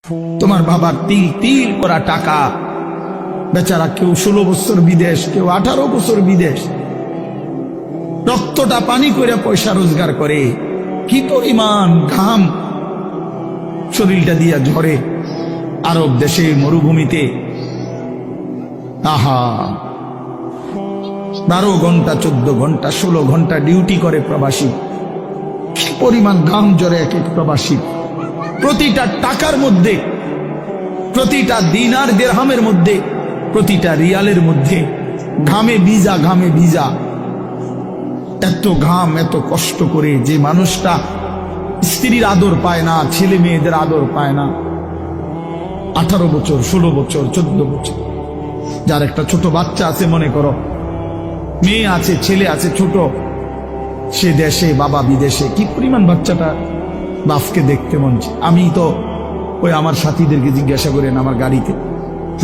তোমার বাবার তিল তিল করা টাকা, বেচারা কেউ 16 বছর বিদেশ, কেউ 18 বছর বিদেশ, রক্তটা পানি করে পয়সা রোজগার করে, কি পরিমাণ ঘাম শরীরটা দিয়া ঝরে আরব দেশে মরুভূমিতে। আহা, 12 ঘন্টা 14 ঘন্টা 16 ঘন্টা ডিউটি করে প্রবাসী, কি পরিমাণ ঘাম ঝরে এক এক প্রবাসী। প্রতিটা টাকার মধ্যে, প্রতিটা দিনার দিরহামের মধ্যে, প্রতিটা রিয়ালের মধ্যে ঘামে ভিজা, ঘামে ভিজা। এত ঘাম, এত কষ্ট করে যে মানুষটা স্ত্রীর আদর পায় না, ছেলে মেয়েদের আদর পায় না, 18 বছর 16 বছর 14 বছর, যার একটা ছোট বাচ্চা আছে, মনে করো মেয়ে আছে, ছেলে আছে ছোট, সে দেশে বাবা বিদেশে, কি পরিমাণ বাচ্চাটা বাপকে দেখতে মন চায়। আমি তো ওই আমার সাথীদেরকে জিজ্ঞাসা করেন, আমার গাড়িতে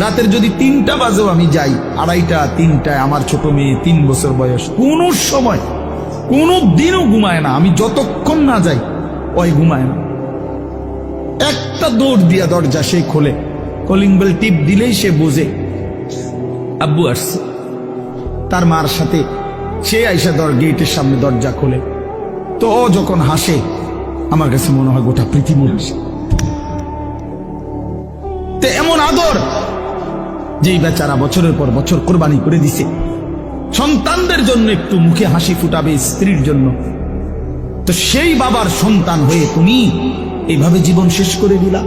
রাতের যদি 3টা বাজেও আমি যাই, 2:30 3টায়, আমার ছোট মেয়ে 3 বছর বয়স, কোন সময় কোন দিনও ঘুমায় না। আমি যতক্ষণ না যাই ওই ঘুমায় না। একটা দৌড় দিয়া দরজা সে খোলে, কলিং বেল টিপ দিলেই সে বোঝে আব্বু আসছে। তার মার সাথে সে আইসা গেটের সামনে দরজা খোলে, তো ও যখন হাসে আমার কাছে মনে হয় গোটা পৃথিবী হাসে। তো এমন আদর যেই বেচারা বছরের পর বছর কোরবানি করে দিছে সন্তানদের জন্য, একটু মুখে হাসি ফুটাবে স্ত্রীর জন্য, তো সেই বাবার সন্তান হয়ে তুমি এইভাবে জীবন শেষ করে দিলা।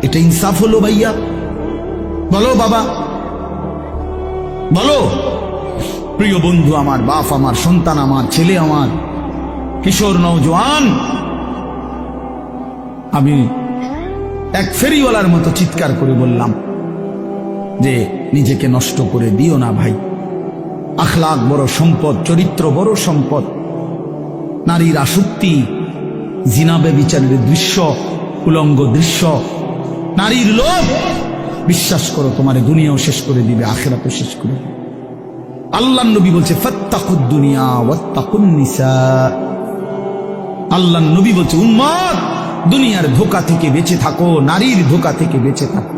এটা ইনসাফ হলো ভাইয়া? বলো বাবা, বলো। প্রিয় বন্ধু আমার, বাপ আমার, সন্তান আমার, ছেলে আমার, কিশোর নওজোয়ান, আমি এক ফেরিওয়ালার মতো চিৎকার করে বললাম যে নিজেকে নষ্ট করে দিও না ভাই। আখলাক বড় সম্পদ, চরিত্র বড় সম্পদ। নারীর আসক্তি, জিনা ব্যভিচারের দৃশ্য, উলঙ্গ দৃশ্য, নারীর লোভ, বিশ্বাস করো তোমার দুনিয়াও শেষ করে দিবে, আখিরাতও শেষ করে দিবে। আল্লাহর নবী বলছে ফাত্তাকুদ দুনিয়া ওয়াত্তাকুন নিসা। আল্লাহর নবী বলছে উম্মত, দুনিয়ার ধোঁকা থেকে বেঁচে থাকো, নারীর ধোঁকা থেকে বেঁচে থাকো।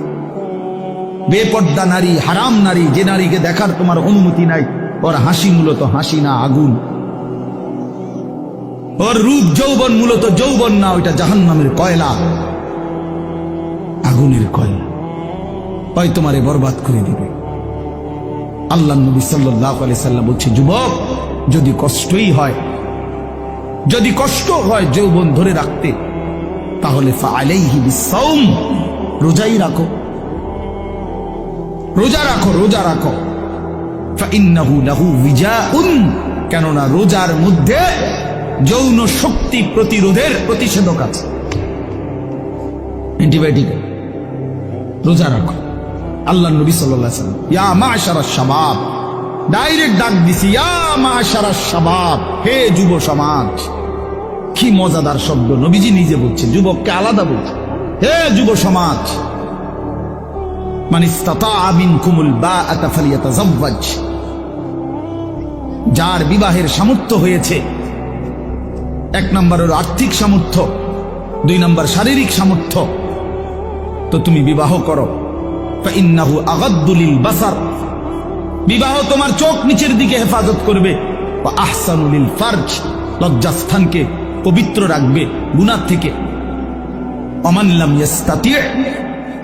বেপর্দা নারী, হারাম নারী, যে নারীকে দেখার তোমার অনুমতি নাই, ওর হাসি মূলত হাসি না, আগুন। ওর রূপ যৌবন মূলত যৌবন না, ওইটা জাহান্নামের কয়লা, আগুনের কয়লা, ওই তোমারে বরবাদ করে দিবে। আল্লাহর নবী সাল্লাল্লাহু আলাইহি সাল্লাম বলছে যুবক, যদি কষ্টই হয়, যদি কষ্ট হয় যৌবন ধরে রাখতে, তাহলে ফাআলাইহি বিসসাওম, রোজাই রাখো, রোজা রাখো, রোজা রাখো। ফাইন্নাহু লাহু বিজাউন, কেননা রোজার মধ্যে যৌন শক্তি প্রতিরোধের প্রতিষেধক আছে, অ্যান্টিবায়োটিক। রোজা রাখো। আল্লাহ নবী সাল্লাল্লাহু আলাইহি ওয়াসাল্লাম ইয়া মাশারাশ শাবাব, ডাইরেক্ট ডাক দিছি, ইয়া মাশারাশ শাবাব, হে যুব সমাজ। কি মজাদার শব্দ, নবীজি নিজে বলছে, যুবককে আলাদা বলছে, হে যুব সমাজ। মান ইসতাতাআ মিনকুমুল বাআতা ফালিয়াতাযাওয়াজ, যার বিবাহের সামর্থ্য হয়েছে, 1 নম্বর হলো আর্থিক সামর্থ্য, 2 নম্বর শারীরিক সামর্থ্য, তো তুমি বিবাহ করো। ফাইন্নাহু আগাদ্দু লিল বাসার, বিবাহ তোমার চোখ নিচের দিকে হেফাজত করবে। ওয়া আহসানু লিল ফারজ, লজ্জাস্থানকে পবিত্র রাখবে গুনাহ থেকে। ওমান লাম ইস্তাতি',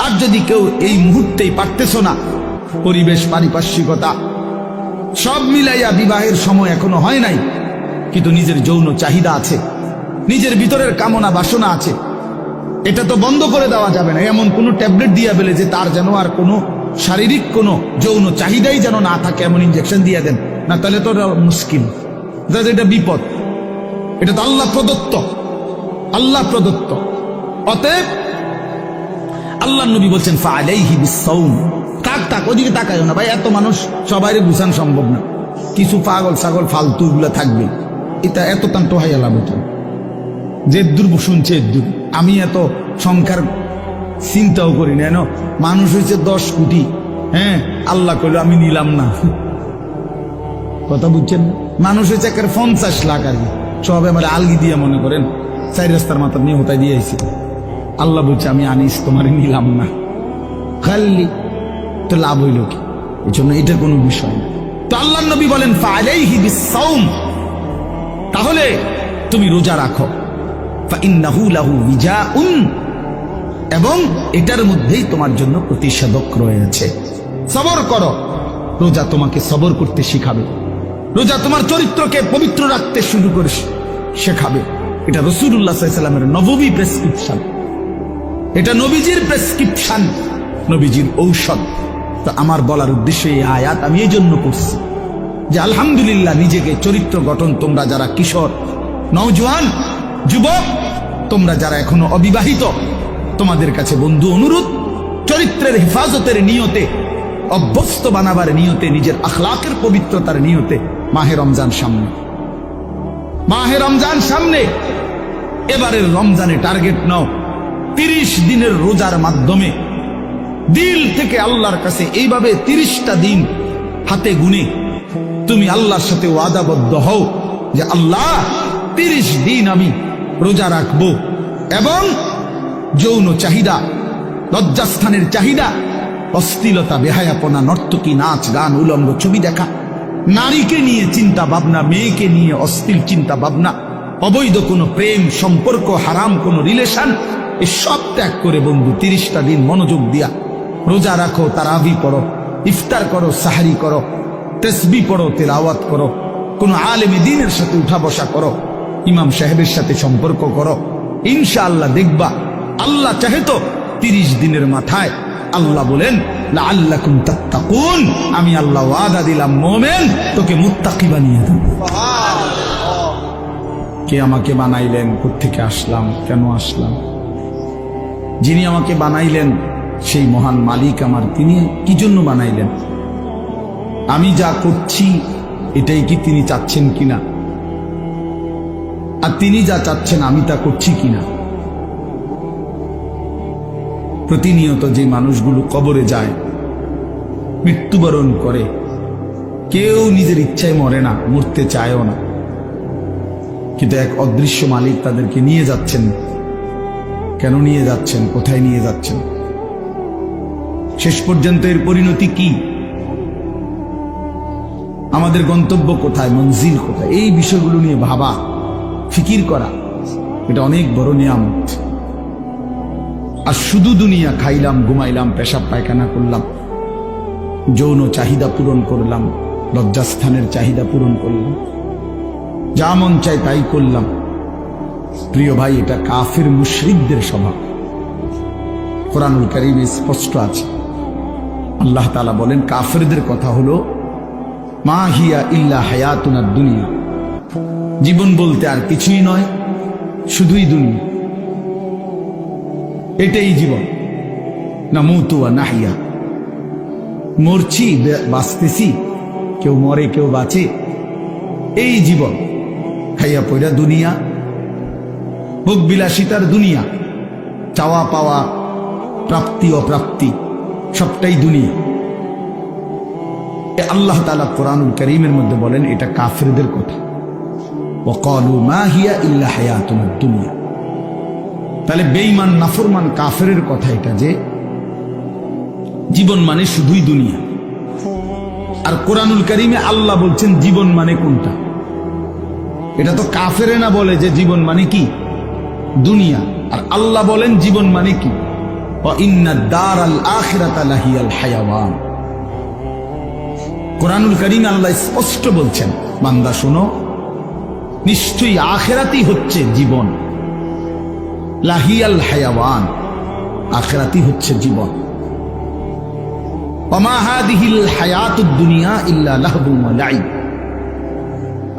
আর যদি কেউ এই মুহূর্তেই পারতেছো না, পরিবেশ, পারিপার্শ্বিকতা সব মিলাইয়া বিবাহের সময় এখনো হয় নাই, কিন্তু নিজের যৌন চাহিদা আছে, নিজের ভিতরের কামনা বাসনা আছে, এটা তো বন্ধ করে দেওয়া যাবে না। এমন কোন ট্যাবলেট দিয়া বেলে যে তার যেন আর কোনো শারীরিক কোনো যৌন চাহিদাই যেন না থাকে, এমন ইনজেকশন দিয়ে দেন না, তাহলে তো মুশকিল, এটা বিপদ। এটা তো আল্লাহ প্রদত্ত, আল্লাহ প্রদত্ত। অতএব আল্লাহ নবী বলছেন ফাআলাইহি বিসসাওম, তাক ওদিকে তাকায়ও না ভাই, এত মানুষ সবাইরে গুছান সম্ভব না, কিছু পাগল ছাগল ফালতু গুলা থাকবে, এটা এত টান টোহাইয়া লাভ হতো, যে দূর শুনছে দূর। আমি এত সংখ্যার চিন্তাও করি না, মানুষ হয়েছে 10 কোটি, হ্যাঁ, আল্লাহ কইল আমি নিলাম না, কথা বুঝছেন না? মানুষ হয়েছে 50 লাখ, আর কি সব আমার আলগি দিয়ে মনে করেন 4 রাস্তার মাথা নিয়ে হতাই দিয়ে আইছি। আল্লাহ বলছে আমি আনিস তোমার নিলাম না, খালি তো লাভ হইল কি? এই জন্য এটা কোনো বিষয় না। তো আল্লাহ নবী বলেন ফাআলাইহি বিসসাওম, তাহলে তুমি রোজা রাখো, ফাইন্নাহু লাহু বিজাউন, এবং এটার মধ্যেই তোমার জন্য প্রতিষেধক রয়েছে। সবর করো, রোজা তোমাকে সবর করতে শিখাবে, রোজা তোমার চরিত্রকে পবিত্র রাখতে শুরু করে শেখাবে। এটা রাসূলুল্লাহ সাল্লাল্লাহু আলাইহি ওয়াসাল্লামের নববী প্রেসক্রিপশন, এটা নবীজির প্রেসক্রিপশন, নবীজির ঔষধ। তো আমার বলার উদ্দেশ্যে এই আয়াত আমি এই জন্য করছি যে আলহামদুলিল্লাহ নিজেকে চরিত্র গঠন, তোমরা যারা কিশোর, নওজোয়ান, যুবক, তোমরা যারা এখনো অবিবাহিত, তোমাদের কাছে বন্ধু অনুরোধ, চরিত্রের হেফাজতের নিয়তে, অভ্যস্ত বানাবার নিয়তে, নিজের আখলাকের পবিত্রতার নিয়তে মাহে রমজান সামনে, মাহে রমজান সামনে, এবারের রমজানে টার্গেট নাও 30 দিনের রোজার মাধ্যমে দিল থেকে আল্লাহর কাছে এইভাবে 30টা দিন হাতে গুনে তুমি আল্লাহর সাথে ওয়াদাবদ্ধ হও যে আল্লাহ 30 দিন আমি রোজা রাখবো, এবং যৌন চাহিদা, লজ্জাস্থানের চাহিদা, অশ্লীলতা, বেহায়াপনা, নর্তকী, নাচ গান, উলঙ্গ ছবি দেখা, নারীকে নিয়ে চিন্তা ভাবনা, মেয়েকে নিয়ে অশ্লীল চিন্তা ভাবনা, অবৈধ কোনো প্রেম সম্পর্ক, হারাম কোনো রিলেশন, এই সব ত্যাগ করে বন্ধু 30টা দিন মনোযোগ দিয়া রোজা রাখো, তারাবি পড়ো, ইফতার করো, সাহারি করো, তাসবিহ পড়ো, তেলাওয়াত করো, কোন আলেমে দ্বীনের সাথে উঠা বসা করো, ইমাম সাহেবের সাথে সম্পর্ক করো, ইনশাআল্লাহ দেখবা আল্লাহ চাহে তো 30 দিনের মাথায় আল্লাহ বলেন লাআল্লাকুম তাত্তাকুন, আমি আল্লাহ ওয়াদা দিলাম মুমিন তোকে মুত্তাকি বানিয়ে দেব। কে আমাকে বানাইলেন, কোত্থেকে আসলাম, কেন আসলাম? যিনি আমাকে বানাইলেন সেই মহান মালিক আমার, তিনি কি জন্য বানাইলেন? আমি যা করছি এটাই কি তিনি চাচ্ছেন কিনা, আর তিনি যা চাচ্ছেন আমি তা করছি কিনা? প্রতিনিয়ত যে মানুষগুলো কবরে যায়, মৃত্যুবরণ করে, কেউ নিজের ইচ্ছায় মরে না, মরতে চায়ও না, কিন্তু এক অদৃশ্য মালিক তাদেরকে নিয়ে যাচ্ছেন। কেন নিয়ে যাচ্ছেন, কোথায় নিয়ে যাচ্ছেন, শেষ পর্যন্ত এর পরিণতি কি, আমাদের গন্তব্য কোথায়, মঞ্জিল কোথায়, এই বিষয়গুলো নিয়ে ভাবা, ফিকির করা, এটা অনেক বড় নিয়ামত। আর শুধু দুনিয়া খাইলাম, ঘুমাইলাম, পেশাব পায়খানা করলাম, যৌন চাহিদা পূরণ করলাম, লজ্জাস্থানের চাহিদা পূরণ করলাম, যা মন চায় তাই করলাম, প্রিয় ভাই, এটা কাফির মুশরিকদের স্বভাব। কোরআনুল কারীমে স্পষ্ট আছে, আল্লাহ তাআলা বলেন কাফিরদের কথা হলো মা হিয়া ইল্লা হায়াতুনাদ দুনিয়া, জীবন বলতে আর কিছুই নয়, শুধুই দুনিয়া, এটাই জীবন। নামুতু ওয়া নাহইয়া, মরছি, বাঁচতেছি, কেউ মরে কেউ বাঁচে, এই জীবন। খাইয়া পয়রা দুনিয়া, ভোগ বিলাসিতার দুনিয়া, চাওয়া পাওয়া, প্রাপ্তি অপ্রাপ্তি, সবটাই দুনিয়া। আল্লাহ তাআলা কোরআনুল কারীমের মধ্যে বলেন এটা কাফিরদের কথা, ওয়াকালু মা হিয়া ইল্লা হায়াতুনাদ দুনিয়া। তাহলে বেঈমান নাফরমান কাফেরের কথা এটা, যে জীবন মানে শুধুই দুনিয়া। আর কোরআনুল কারীমে আল্লাহ বলছেন জীবন মানে কোনটা? এটা তো কাফেরে না বলে যে জীবন মানে কি দুনিয়া, আর আল্লাহ বলেন জীবন মানে কি, ওয়া ইন্নাদ দারাল আখিরাতা লাহিয়াল হায়াওয়ান। কোরআনুল কারীমে আল্লাহ স্পষ্ট বলছেন, বান্দা শোনো, নিশ্চয়ই আখিরাতই হচ্ছে জীবন, লাহিয়াল হায়াওয়ান, আখিরাতই হচ্ছে জীবন। ওমা হাদিহিল হায়াতুদ দুনিয়া ইল্লা লাহবুন ওয়া লাইব।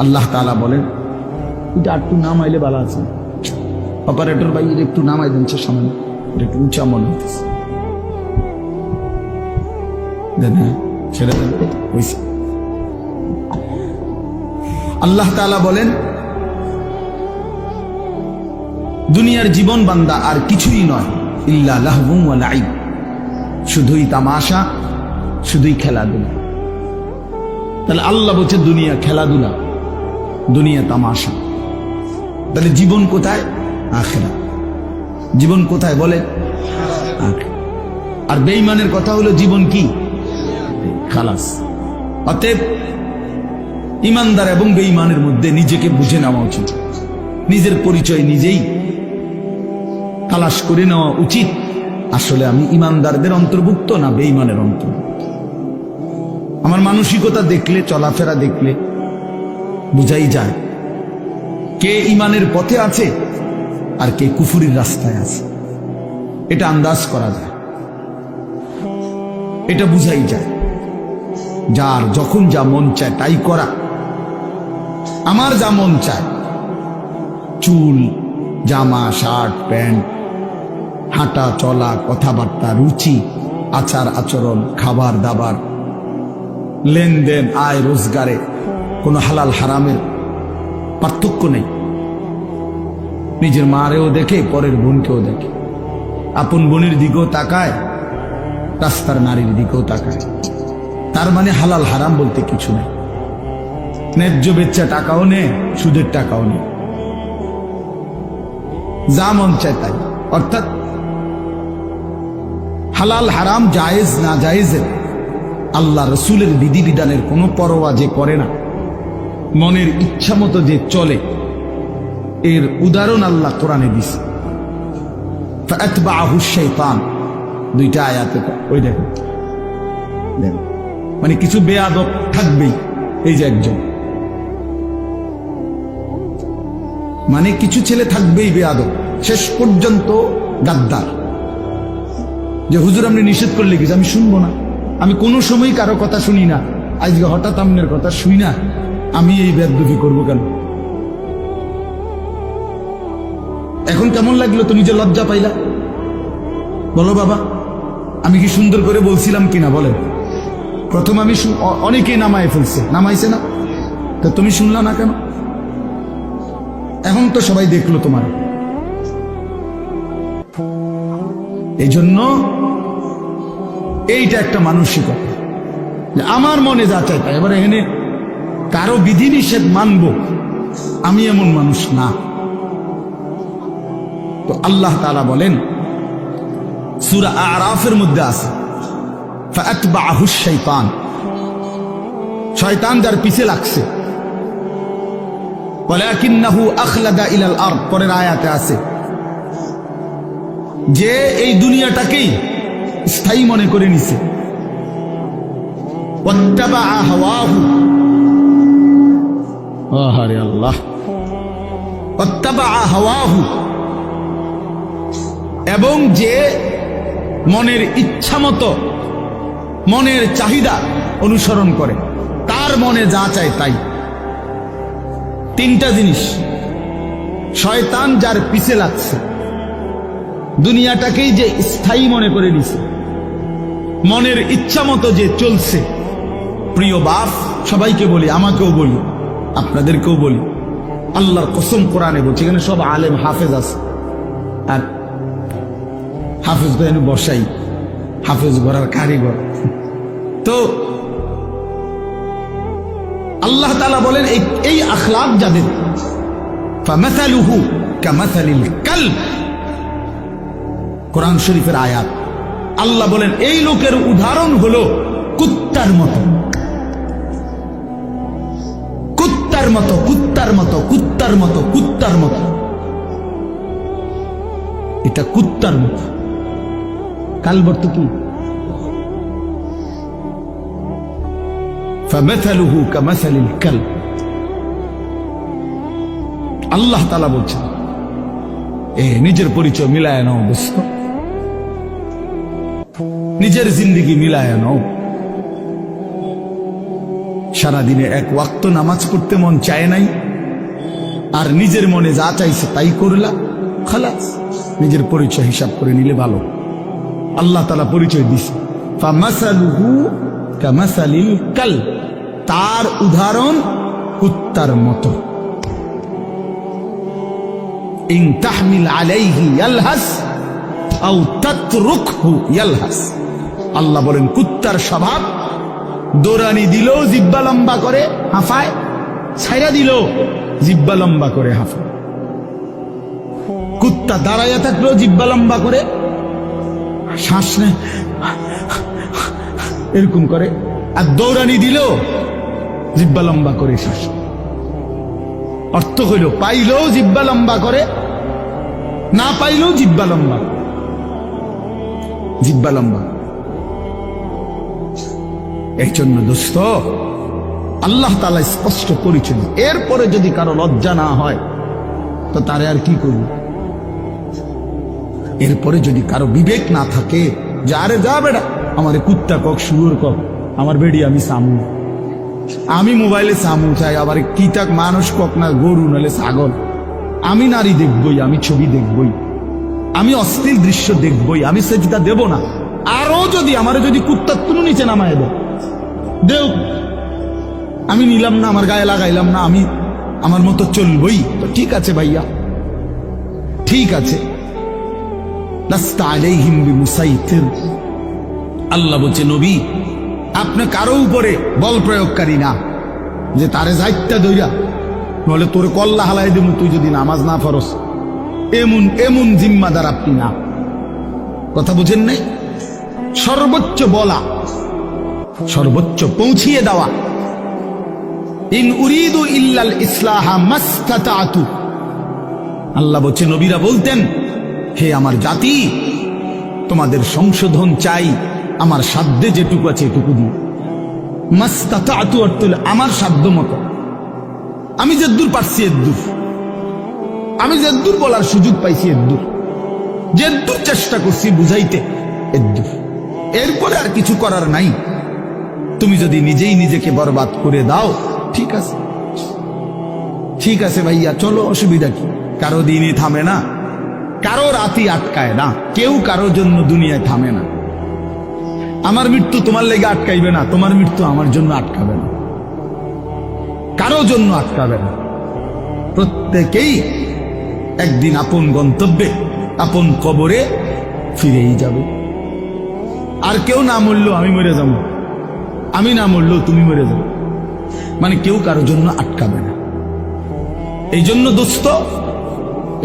আল্লাহ তাআলা বলেন, এটা একটু নামাইলে ভালো আছে, অপারেটর ভাই একটু নামাই দেন, সামনে একটু উঁচা মনে হতেছে, দেন, ছেড়ে দেন। আল্লাহ তাআলা বলেন দুনিয়ার জীবন বান্দা আর কিছুই নয়, ইল্লা লাহবুন ওয়া লাইব, শুধুই তামাশা, শুধুই খেলাধুলা। তাহলে আল্লাহ বলছে দুনিয়া খেলাধুলা, দুনিয়া তামাশা, তাহলে জীবন কোথায়? আখিরাত। জীবন কোথায় বলে? আর বেঈমানের কথা হলো জীবন কি? খালাস। অতএব ইমানদার এবং বেঈমানের মধ্যে নিজেকে বুঝে নেওয়া উচিত, নিজের পরিচয় নিজেই তালাশ করে নেওয়া উচিত। আসলে আমি ইমানদারদের অন্তর্ভুক্ত না বেঈমানের অন্তর্ভুক্ত? আমার মানসিকতা দেখলে, চলাফেরা দেখলে বুঝাই যায় কে ইমানের পথে আছে আর কে কুফুরির রাস্তায় আছে। এটা আন্দাজ করা যায়, এটা বুঝাই যায়। যার যখন যা মন চায় তাই করা। আমার যা মন চায়, চুল, জামা, শার্ট, প্যান্ট, হাঁটা চলা, কথাবার্তা, রুচি, আচার আচরণ, খাবার দাবার, লেনদেন, আয় রোজগারে কোনো হালাল হারামের পার্থক্য নেই। নিজের মারেও দেখে, পরের বোনকেও দেখে, আপন বোনের দিকেও তাকায়, রাস্তার নারীর দিকেও তাকায়। তার মানে হালাল হারাম বলতে কিছু নেই। ন্যায্য বেচ্চা টাকাও নেই, সুদের টাকাও নেই, যা মন চায় তাই। অর্থাৎ হালাল হারাম, জায়েজ না জায়েজের, আল্লাহ রসুলের বিধিবিধানের কোনো পরোয়া যে করে না, মনের ইচ্ছা মতো যে চলে, এর উদাহরণ আল্লাহ কোরআনে দিছে। ফাআতবাআহু শাইতান, দুইটা আয়াতে, ওই দেখো, মানে কিছু বেয়াদব থাকবেই। এই যে একজন, মানে কিছু ছেলে থাকবেই বেয়াদব, শেষ পর্যন্ত গাদ্দার। যে হুজুর আপনি নিষেধ করলে কিছু আমি শুনবো না, আমি কোনো সময় কারো কথা শুনি না, আজকে হঠাৎ আপনার কথা শুই না, আমি এই বেয়াদবি করবো কেন? এখন কেমন লাগলো? তুমি যে লজ্জা পাইলা, বলো বাবা, আমি কি সুন্দর করে বলছিলাম কিনা বলেন? প্রথম আমি অনেকেই নামায় ফেলছে, নামাইছে না, তা তুমি শুনলা না কেন? এখন তো সবাই দেখলো তোমার। এই জন্য এইটা একটা মানসিকতা, আমার মনে যা চাই তাই। এবার এখানে কারো বিধিনিষেধ মানব, আমি এমন মানুষ না। তো আল্লাহ তাআলা বলেন সূরা আরাফের মধ্যে আছে, ফাআতবাআহু শাইতান, শয়তান যার পিছে লাগছে। ওয়ালাকিন্নাহু আখলাদা ইলাল আরদ, পরের আয়াতে আছে যে এই দুনিয়াটাকেই স্থায়ী মনে করে নিছে। ওয়াত্তাবাআ হাওয়াহু, আহারে আল্লাহ, ওয়াত্তাবাআ হাওয়াহু, এবং যে মনের ইচ্ছা মতো, মনের চাহিদা অনুসরণ করে, তার মনে যা চায় তাই। তিনটা জিনিস, শয়তান যার পিছে লাগছে, দুনিয়াটাকেই যে স্থায়ী মনে করে নিছে, মনের ইচ্ছা মতো যে চলছে। প্রিয় বাপ, সবাইকে বলি, আমাকেও বলি, আপনাদেরকেও বলি, আল্লাহর কসম কোরআনে বলছি, এখানে সব আলেম হাফেজ আছে, আর হাফেজ তো এনে বসাই, হাফেজ গড়ার কারিগর। তো আল্লাহ তাআলা বলেন এই আখলাক যাদের, ফামাসালুহু কামাসালিল কালব, কোরআন শরীফের আয়াত। আল্লাহ বলেন এই লোকের উদাহরণ হলো কুত্তার মতো, কুত্তার মতো, কুত্তার মতো, কুত্তার মতো, কুত্তার মতো। এটা কুত্তার মতো। কালব অর্থ কি? ফামাসালুহু কামাসালিল কালব। আল্লাহ তাআলা বলছেন নিজের পরিচয় মিলায় নাও দোস্ত, নিজের জিন্দেগি মিলায় নাও। সারাদিনে এক ওয়াক্ত নামাজ পড়তে মন চায় নাই, আর নিজের মনে যা চাইছে তাই করলা, খালাস। নিজের পরিচয় হিসাব করে নিলে ভালো। আল্লাহ তাআলা পরিচয় দিছে, ফামাসালুহু কামাসালিল কালব, তার উদাহরণ কুত্তার মতো। ইন তাহমিল আলাইহি ইয়ালহাস আও তাতরুকহু ইয়ালহাস। আল্লাহ বলেন কুত্তার স্বভাব, দৌড়ানি দিলেও জিহ্বা লম্বা করে হাঁফায়, ছাইরা দিলেও জিহ্বা লম্বা করে হাঁফায়। কুত্তা দাঁড়াইয়া থাকলেও জিব্বা লম্বা করে শ্বাস নেয় এরকম করে, আর দৌড়ানি দিলেও জিব্বা লম্বা করে শ্বাস। অর্থ হইল পাইলেও জিব্বা লম্বা করে, না পাইলেও জিব্বা লম্বা, জিব্বা লম্বা। এই জন্য দোস্ত আল্লাহ তাআলা স্পষ্ট পরিচয়। এরপরে যদি কারো লজ্জা না হয় তো তারে আর কি করব? এরপরে যদি কারো বিবেক না থাকে যে আরে যা বেড়া আমারে কুত্তা কক শুয়োর কক, আমার বেড়ি আমি সামু, আমি মোবাইলে সামু চাই, আবার কি তাক মানুষ কক না গরু নালে ছাগল, আমি নারী দেখবই, আমি ছবি দেখবই, আমি অশ্লীল দৃশ্য দেখবই, আমি সেজদা দেব না। আরো যদি আমারে যদি কুত্তার তুলো নিচে নামায় দেও, আমি নিলাম না, আমার গায়ে লাগাইলাম না, আমি আমার মতো চলবই, তো ঠিক আছে ভাইয়া, ঠিক আছে। আল্লাহ বলছে নবী আপনি কারো উপরে বল প্রয়োগকারী না, যে তারে যাইতা দইরা নলে তোর কল্লা হালাই দেব তুই যদি নামাজ না ফরস, এমন এমন জিম্মাদার আপনি না। কথা বুঝেন নাই? সর্বোচ্চ বলা, সর্বোচ্চ পৌঁছিয়ে দেওয়া। ইন উরিদু ইল্লাল ইসলাহা মাসতাতাতু, আল্লাহ বলছে নবীরা বলতেন হে আমার জাতি তোমাদের সংশোধন চাই আমার সাধ্যে যেটুকু আছে এটুকু দিই। মাসতাতাতু অর্থ হলো আমার সাধ্য মতো, আমি যদ্দূর পারছি এদ্দূর, আমি যদ্দূর বলার সুযোগ পাইছি এদ্দূর, যদ্দূর চেষ্টা করছি বুঝাইতে এদ্দূর, এরপরে আর কিছু করার নাই। তুমি যদি নিজেই নিজেকে বরবাদ করে দাও ঠিক আছে, ঠিক আছে ভাইয়া চলো, অসুবিধা কি? কারো দিনই থামে না, কারো রাতই আটকায় না, কেউ কারোর জন্য দুনিয়ায় থামে না। আমার মৃত্যু তোমার লেগে আটকাইবে না, তোমার মৃত্যু আমার জন্য আটকাবে না, কারো জন্য আটকাবে না। প্রত্যেকেই একদিন আপন গন্তব্যে আপন কবরে ফিরেই যাবে। আর কেউ না মরলেও আমি মরে যাব, আমি না মরলেও তুমি মরে যাবে, মানে কেউ কারো জন্য আটকাবে না। এই জন্য দোস্ত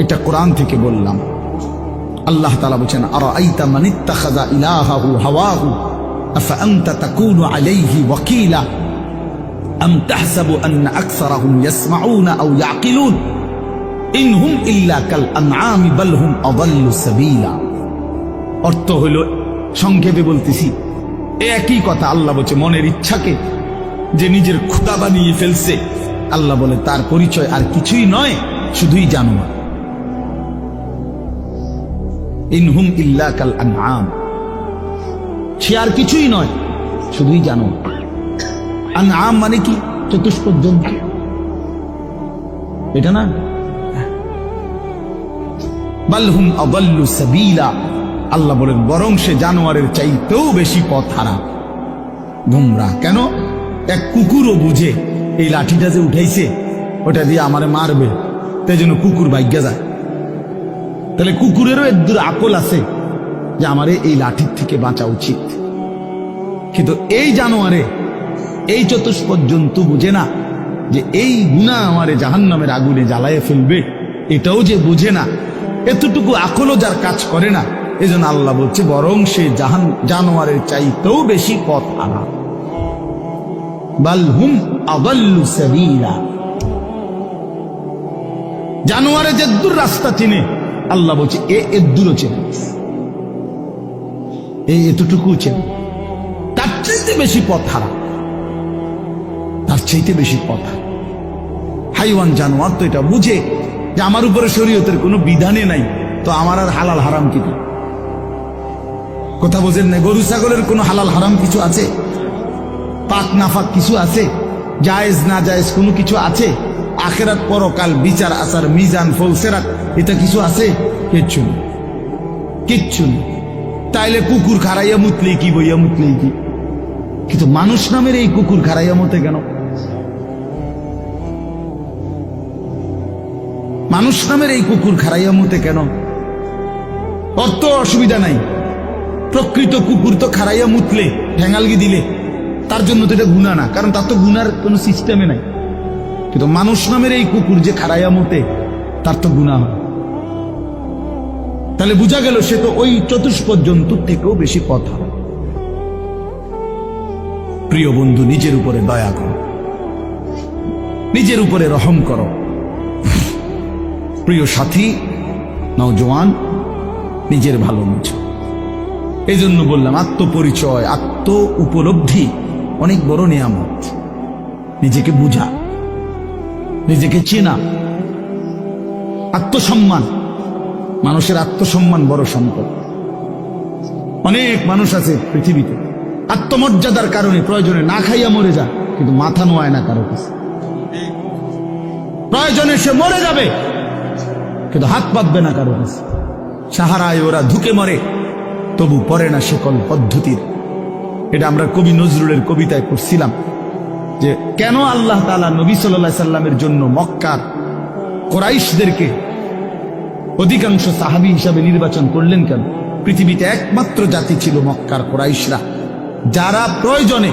এটা কোরআন থেকে বললাম। আল্লাহ তাআলা বলেন আরাআইতা মান ইত্তাখাযা ইলাহাহু হাওয়াহু আফা আনতা তাকুনু আলাইহি ওয়াকিলা আম তাহসাবু আন্না আকসারাহুম ইয়াসমাউনা আও ইয়াকিলুন ইনহুম ইল্লা কাল আনআমি বাল হুম আযাল্লু সাবিলা। অর্থ হলো সংক্ষেপে বলতেছি একই কথা। আল্লাহ বলছে মনের ইচ্ছাকে যে নিজের খোদা বানিয়ে ফেলছে, আল্লাহ বলে তার পরিচয় আর কিছুই নয়, শুধুই জানোয়ার। ইনহুম ইল্লা কাল আনআম, সে আর কিছুই নয়, শুধুই জানোয়ার। আনআম মানে কি? চতুষ্পদ জন্তু, এটা না? বাল হুম আযাল্লু সাবিলা, আল্লাহ বলেন বরং সে জানোয়ারের চাইতেও বেশি পথ হারা, গুমরাহ। কেন? এক কুকুরও বুঝে এই লাঠিটা যে উঠাইছে ওটা দিয়ে আমারে মারবে, তাই জন্য কুকুর ভাগ্যা যায়। তাহলে কুকুরেরও একদূর আকল আছে যে আমারে এই লাঠির থেকে বাঁচা উচিত, কিন্তু এই জানোয়ারে, এই চতুষ্পদ জন্তু বুঝে না যে এই গুনাহ আমারে জাহান্নামের আগুনে জ্বালায় ফেলবে, এটাও যে বুঝে না, এতটুকু আকলও যার কাজ করে না, এজন্য আল্লাহ বলছে বরং সে জানোয়ারের চাইতেও বেশি পথ হারা। বাল হুম আযাল্লু সাবিলা, জানোয়ারে যেদূর রাস্তা চিনে আল্লাহ বলছে এদূরও চেনে, এতটুকু চেনে, তার চাইতে বেশি পথ হারা, তার চাইতে বেশি পথ। হাইওয়ান জানোয়ার তো এটা বুঝে যে আমার উপরে শরীয়তের কোনো বিধানে নাই, তো আমার আর হালাল হারাম কি? কথা বোঝেন না? গরু ছাগলের কোনো হালাল হারাম কিছু আছে? পাক নাফাক কিছু আছে? জায়েজ না জায়েজ কোনো কিছু আছে? আখিরাত পরকাল বিচার আচার মিজান ফলসেরাত এটা কিছু আছে? কিচ্ছু নেই, কিচ্ছু নেই। তাইলে কুকুর খারাইয়া মুতলেই কি, বইয়া মুতলেই কি? কিন্তু মানুষ নামের এই কুকুর খারাইয়া মতে কেন? মানুষ নামের এই কুকুর খারাইয়া মতে কেন? অত অসুবিধা নাই, প্রকৃত কুকুর তো খারাইয়া মুতলে ঠ্যাঙালগি দিলে তার জন্য তো এটা গুনাহ না, কারণ তার তো গুনার কোনো সিস্টেমে নাই। কিন্তু মানুষ নামের এই কুকুর যে খারাইয়া মতে তার তো গুনাহ হয়। তাহলে বোঝা গেল সে তো ওই চতুষ্পদ জন্তুর থেকেও বেশি পথ হবে। প্রিয় বন্ধু, নিজের উপরে দয়া করো, নিজের উপরে রহম করো। প্রিয় সাথী, নওজোয়ান, নিজের ভালো বুঝো। এই জন্য বললাম, আত্মপরিচয়, আত্ম উপলব্ধি অনেক বড় নিয়ামত। নিজেকে বুঝা, নিজেকে চেনা, আত্মসম্মান। মানুষের আত্মসম্মান বড় সম্পদ। অনেক মানুষ আছে পৃথিবীতে আত্মমর্যাদার কারণে প্রয়োজনে না খাইয়া মরে যায়, কিন্তু মাথা নোয়ায় না কারো কাছে। প্রয়োজনে সে মরে যাবে, কিন্তু হাত পাতবে না কারো কাছে। সাহারায় ওরা ধুকে মরে, তবু পরে না সকল পদ্ধতির। এটা আমরা কবি নজরুলের কবিতায় পড়ছিলাম যে কেন আল্লাহ তাআলা নবী সাল্লাল্লাহু আলাইহি সাল্লামের জন্য মক্কার কুরাইশদেরকে অধিকাংশ সাহাবী হিসাবে নির্বাচন করলেন কেন? পৃথিবীতে একমাত্র জাতি ছিল মক্কার কুরাইশরা, যারা প্রয়োজনে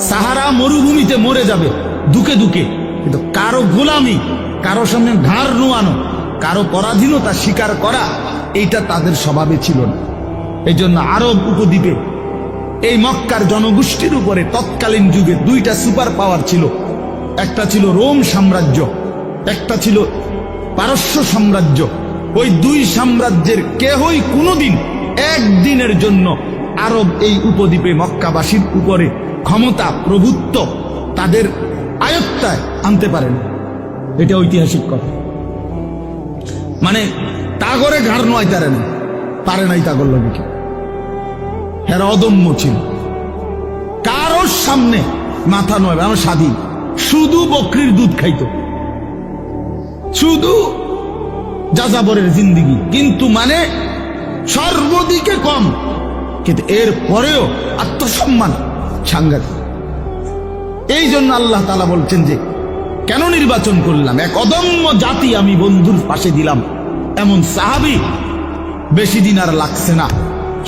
সাহারা মরুভূমিতে মরে যাবে দুকে দুকে, কিন্তু কারো গোলামি, কারো সামনে ঘাড় নোয়ানো, কারো পরাধীনতা স্বীকার করা, এইটা তাদের স্বভাবে ছিল না। এই জন্য আরব উপদ্বীপে এই মক্কার জনগোষ্ঠীর উপরে তৎকালীন যুগে দুইটা সুপার পাওয়ার ছিল। একটা ছিল রোম সাম্রাজ্য, একটা ছিল পারস্য সাম্রাজ্য। ওই দুই সাম্রাজ্যের কেহই কোনোদিন একদিনের জন্য আরব এই উপদ্বীপে মক্কাবাসীর উপরে ক্ষমতা, প্রভুত্ব তাদের আয়ত্তায় আনতে পারেন। এটা ঐতিহাসিক কথা। মানে তাগরে ঘাড় নয় তারে না, পারে নাই তাগর লগে কি। এরা অদম্য ছিল, কারোর সামনে মাথা নয়। আমার স্বাধীন, শুধু বকরির দুধ খাইতো, শুধু যাযাবরের জিন্দিগি, কিন্তু মানে সর্বদিকে কম, কিন্তু এর পরেও আত্মসম্মান সাংঘাতিক। এই জন্য আল্লাহ তাআলা বলছেন যে কেন নির্বাচন করলাম, এক অদম্য জাতি আমি বন্ধুর পাশে দিলাম। এমন সাহাবী বেশি দিন আর লাগছে না,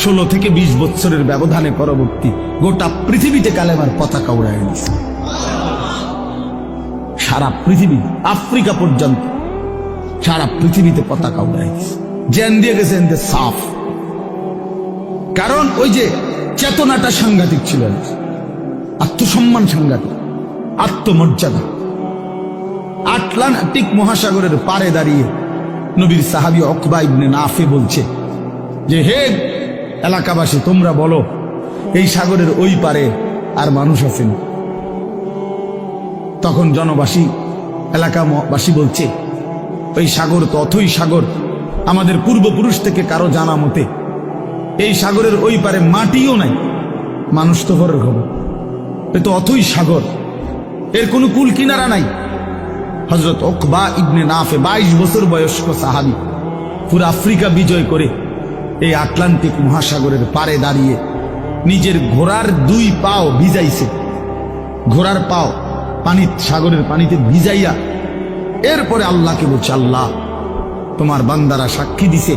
16 থেকে 20 বছরের ব্যবধানে পরবর্তী গোটা পৃথিবীতে কালেমার পতাকা উড়ায় দিয়েছে। সারা পৃথিবী, আফ্রিকা পর্যন্ত সারা পৃথিবীতে পতাকা উড়ায় দিয়েছে। জেন দিয়ে গেছে এনতে সাফ, কারণ ওই যে চেতনাটা সাংঘাতিক ছিল, আত্মসম্মান সাংঘাতিক, আত্মমর্যাদা। আটলান্টিক মহাসাগরের পারে দাঁড়িয়ে নবীর সাহাবী উকবা ইবনে নাফে বলছে যে হে এলাকাবাসী, তোমরা বলো এই সাগরের ওই পারে আর মানুষ আছেন? তখন জনবাসী, এলাকাবাসী বলছে ওই সাগর তো অথই সাগর, আমাদের পূর্বপুরুষ থেকে কারো জানা মতে এই সাগরের ওই পারে মাটিও নাই, মানুষ তো পরের খবর। এ তো অথই সাগর, এর কোনো কুল কিনারা নাই। হযরত উকবা ইবনে নাফে 22 বছর বয়স্ক সাহাবী, পুরো আফ্রিকা বিজয় করে এই আটলান্টিক মহাসাগরের পারে দাঁড়িয়ে নিজের ঘোড়ার 2 পাও ভিজাইছে, ঘোড়ার পাও পানি, সাগরের পানিতে ভিজাইয়া এরপরে আল্লাহকে বলছে, আল্লাহ তোমার বান্দারা সাক্ষী দিছে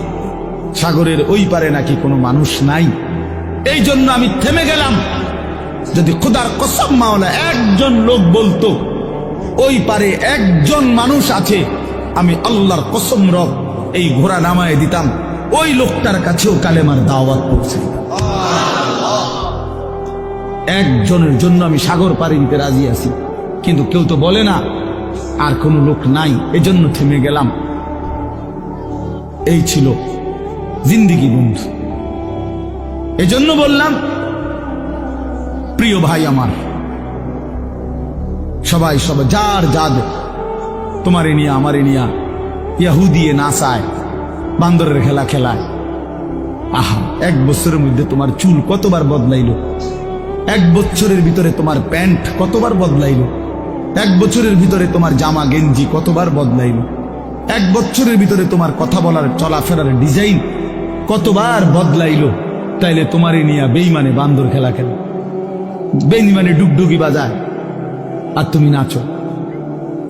সাগরের ওই পারে নাকি কোনো মানুষ নাই, এই জন্য আমি থেমে গেলাম। যদি খোদার কসম মাওলা একজন লোক বলতো ওই পারে একজন মানুষ আছে, আমি আল্লাহর কসম রব এই ঘোড়া নামায় দিতাম, ওই লোকটার কাছেও কালেমার দাওয়াত পৌঁছে। একজনের জন্য আমি সাগর পাড়ি দিতে রাজি আছি, কিন্তু কেউ তো বলে না, আর কোনো লোক নাই, এজন্য থেমে গেলাম। এই ছিল জিন্দিগি বন্ধু। এজন্য বললাম, প্রিয় ভাই আমার, সবাই সবাই যার যাদ, তোমারে নিয়া আমারে নিয়া ইয়াহুদিয়ে নাসায়, বান্দরের খেলা খেলায়। আহা, 1 বছরের মধ্যে তোমার চুল কতবার বদলাইলো, 1 বছরের ভিতরে তোমার প্যান্ট কতবার বদলাইলো, 1 বছরের ভিতরে তোমার জামা গেঞ্জি কতবার বদলাইলো, 1 বছরের ভিতরে তোমার কথা বলার চলাফেরার ডিজাইন কতবার বদলাইলো। তাইলে তোমারে নিয়া বেঈমানে বান্দর খেলা খেলে, বেঈমানে ডুগডুগি বাজায়, আর তুমি নাচো।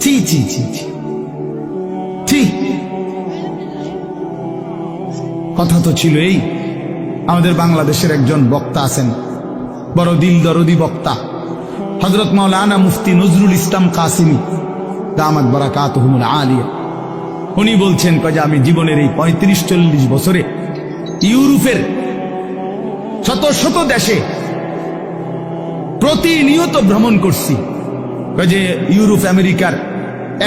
ছি ছি ছি ছি ছি। কথা তো ছিল এই, আমাদের বাংলাদেশের একজন বক্তা আছেন, বড় দিল দরদি বক্তা, হযরত মাওলানা মুফতি নজরুল ইসলাম কাসিমি দামাত বারাকাতুহুল আলিয়া। উনি বলছেন যে আমি জীবনের এই 35-40 বছরে ইউরোপের শত শত দেশে প্রতিনিয়ত ভ্রমণ করছি। ওই যে ইউরোপ আমেরিকার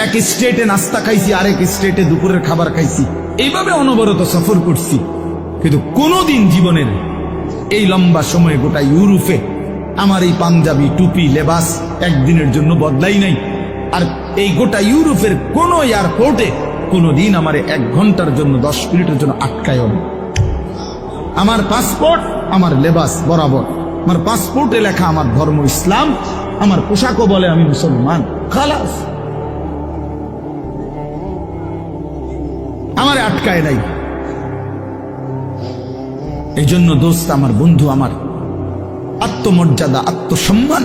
এক স্টেটে নাস্তা খাইছি, আরেক স্টেটে দুপুরের খাবার খাইছি, এইভাবে অনবরত সফর করছি। কিন্তু কোনোদিন জীবনের এই লম্বা সময়ে গোটা ইউরোপে আমার এই পাঞ্জাবি টুপি লেবাস একদিনের জন্য বদলাই নাই। আর এই গোটা ইউরোপের কোন এয়ারপোর্টে কোনোদিন আমার 1 ঘন্টার জন্য 10 মিনিটের জন্য আটকায় না। আমার পাসপোর্ট আমার লেবাস বরাবর, আমার পাসপোর্টে লেখা আমার ধর্ম ইসলাম, আমার পোশাকও বলে আমি মুসলমান, খালাস। আমার আটকায় নাই। এই জন্য দোস্ত আমার, বন্ধু আমার, আত্মমর্যাদা আত্মসম্মান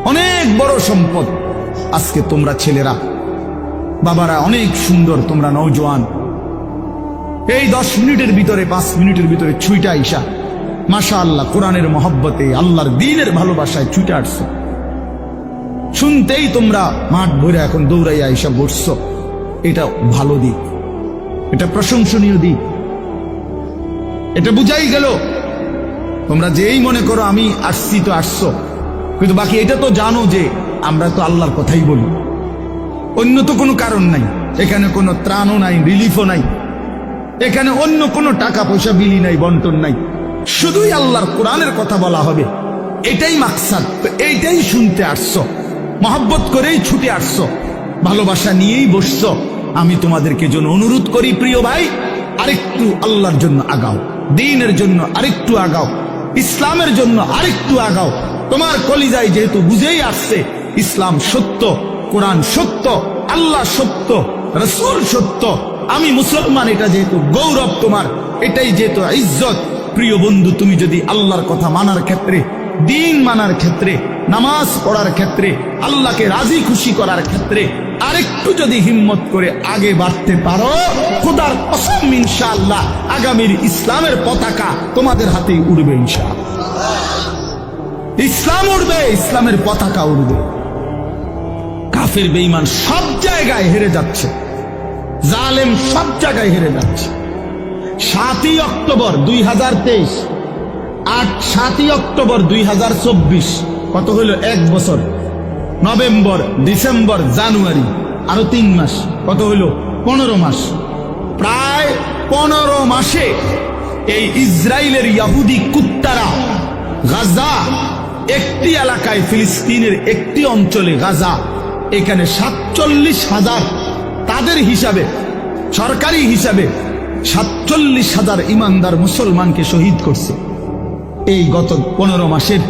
অনেক বড় সম্পদ। আজকে তোমরা ছেলেরা বাবারা অনেক সুন্দর, তোমরা নওজোয়ান, এই 10 মিনিটের ভিতরে 5 মিনিটের ভিতরে ছুইটা আইসা মাশাআল্লাহ কোরআনের মহব্বতে আল্লাহর দ্বীনের ভালোবাসায় ছুটে আসছো। শুনতেই তোমরা মাঠ ভরে এখন দৌড়াইয়া আইসা বসছো। এটা ভালো দিক, এটা প্রশংসনীয় দিক। এটা বুঝাই গেল তোমরা যেই মনে করো আমি আসছি তো আসছো, কিন্তু বাকি এটা তো জানো যে আমরা তো আল্লাহর কথাই বলি, অন্য তো কোনো কারণ নাই। এখানে কোনো ত্রাণও নাই, রিলিফও নাই, এখানে অন্য কোনো টাকা পয়সা বিলি নাই, বন্টন নাই, শুধুই আল্লাহর কোরআনের কথা বলা হবে। এটাই মাকসাদ। তো এইটাই শুনতে আসছো, মহব্বত করেই ছুটে আসছো, ভালোবাসা নিয়েই বসছো। আমি তোমাদেরকে জন্য অনুরোধ করি প্রিয় ভাই, আরেকটু আল্লাহর জন্য আগাও, দ্বীনের জন্য আরেকটু আগাও, ইসলামের জন্য আরেকটু আগাও। তোমার কলিজায় যেহেতু বুঝেই আসছে ইসলাম সত্য, কোরআন সত্য, আল্লাহ সত্য, রাসূল সত্য, আমি মুসলমান, এটা যেহেতু গৌরব তোমার, এটাই যেহেতু ইজ্জত। প্রিয় বন্ধু, তুমি যদি আল্লাহর কথা মানার ক্ষেত্রে, দ্বীন মানার ক্ষেত্রে, নামাজ পড়ার ক্ষেত্রে, আল্লাহকে রাজি খুশি করার ক্ষেত্রে আরেকটু যদি হিম্মত করে আগে বাড়তে পারো, খোদার কসম ইনশাআল্লাহ আগামীর ইসলামের পতাকা তোমাদের হাতেই উড়বে ইনশাআল্লাহ। ইসলাম উড়বে, ইসলামের পতাকা উড়বে। কাফের বেঈমান সব জায়গায় হেরে যাচ্ছে, জালেম সব জায়গায় হেরে যাচ্ছে। 7ই অক্টোবর 2023, 7ই অক্টোবর 2024, কত হইল? 1 বছর। নভেম্বর, ডিসেম্বর, জানুয়ারি, আরো 3 মাস, কত হইল? 15 মাস। প্রায় 15 মাসে এই ইসরায়েলের ইহুদি কুত্তারা গাজা, একটি এলাকায়, ফিলিস্তিনের একটি অঞ্চলে গাজা, এখানে 47,000, তাদের হিসাবে, সরকারি হিসাবে 47,000 ইমানদার মুসলমানকে শহীদ করছে এই গত 15 মাসের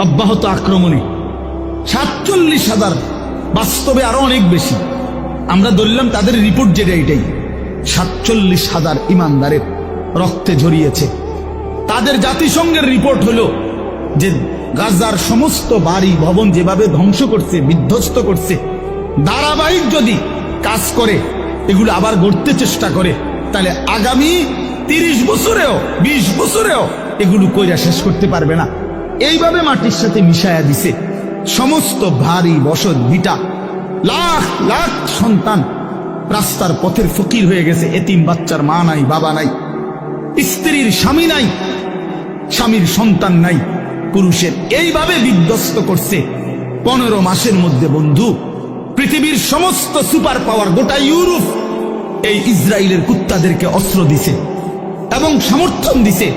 অব্যাহত আক্রমণে। 47,000, বাস্তবে আরো অনেক বেশি। আমরা ধরলাম তাদের রিপোর্ট যেটা, এটাই 47,000 ইমানদারের রক্তে ঝরিয়েছে। তাদের জাতিসংঘের রিপোর্ট হলো যে গাজার সমস্ত বাড়ি ভবন যেভাবে ধ্বংস করছে, বিধ্বস্ত করছে, ধারাবাহিক যদি কাজ করে, এগুলো আবার গড়তে চেষ্টা করে, তাহলে আগামী 30 বছরেও 20 বছরেও এগুলো কইরা শেষ করতে পারবে না। এইভাবে মাটির সাথে মিশায়া দিছে সমস্ত ভারী বসত ভিটা, লাখ লাখ সন্তান রাস্তার পথের ফকির হয়ে গেছে। এতিম বাচ্চার মা নাই, বাবা নাই, স্ত্রীর স্বামী নাই, স্বামীর সন্তান নাই, পুরুষের এইভাবে বিধ্বস্ত করছে 15 মাসের মধ্যে। বন্ধু, পৃথিবীর সমস্ত সুপার পাওয়ার, গোটা ইউরোপ এই ইসরায়েলের কুত্তাদেরকে অস্ত্র দিছে এবং সমর্থন দিছে।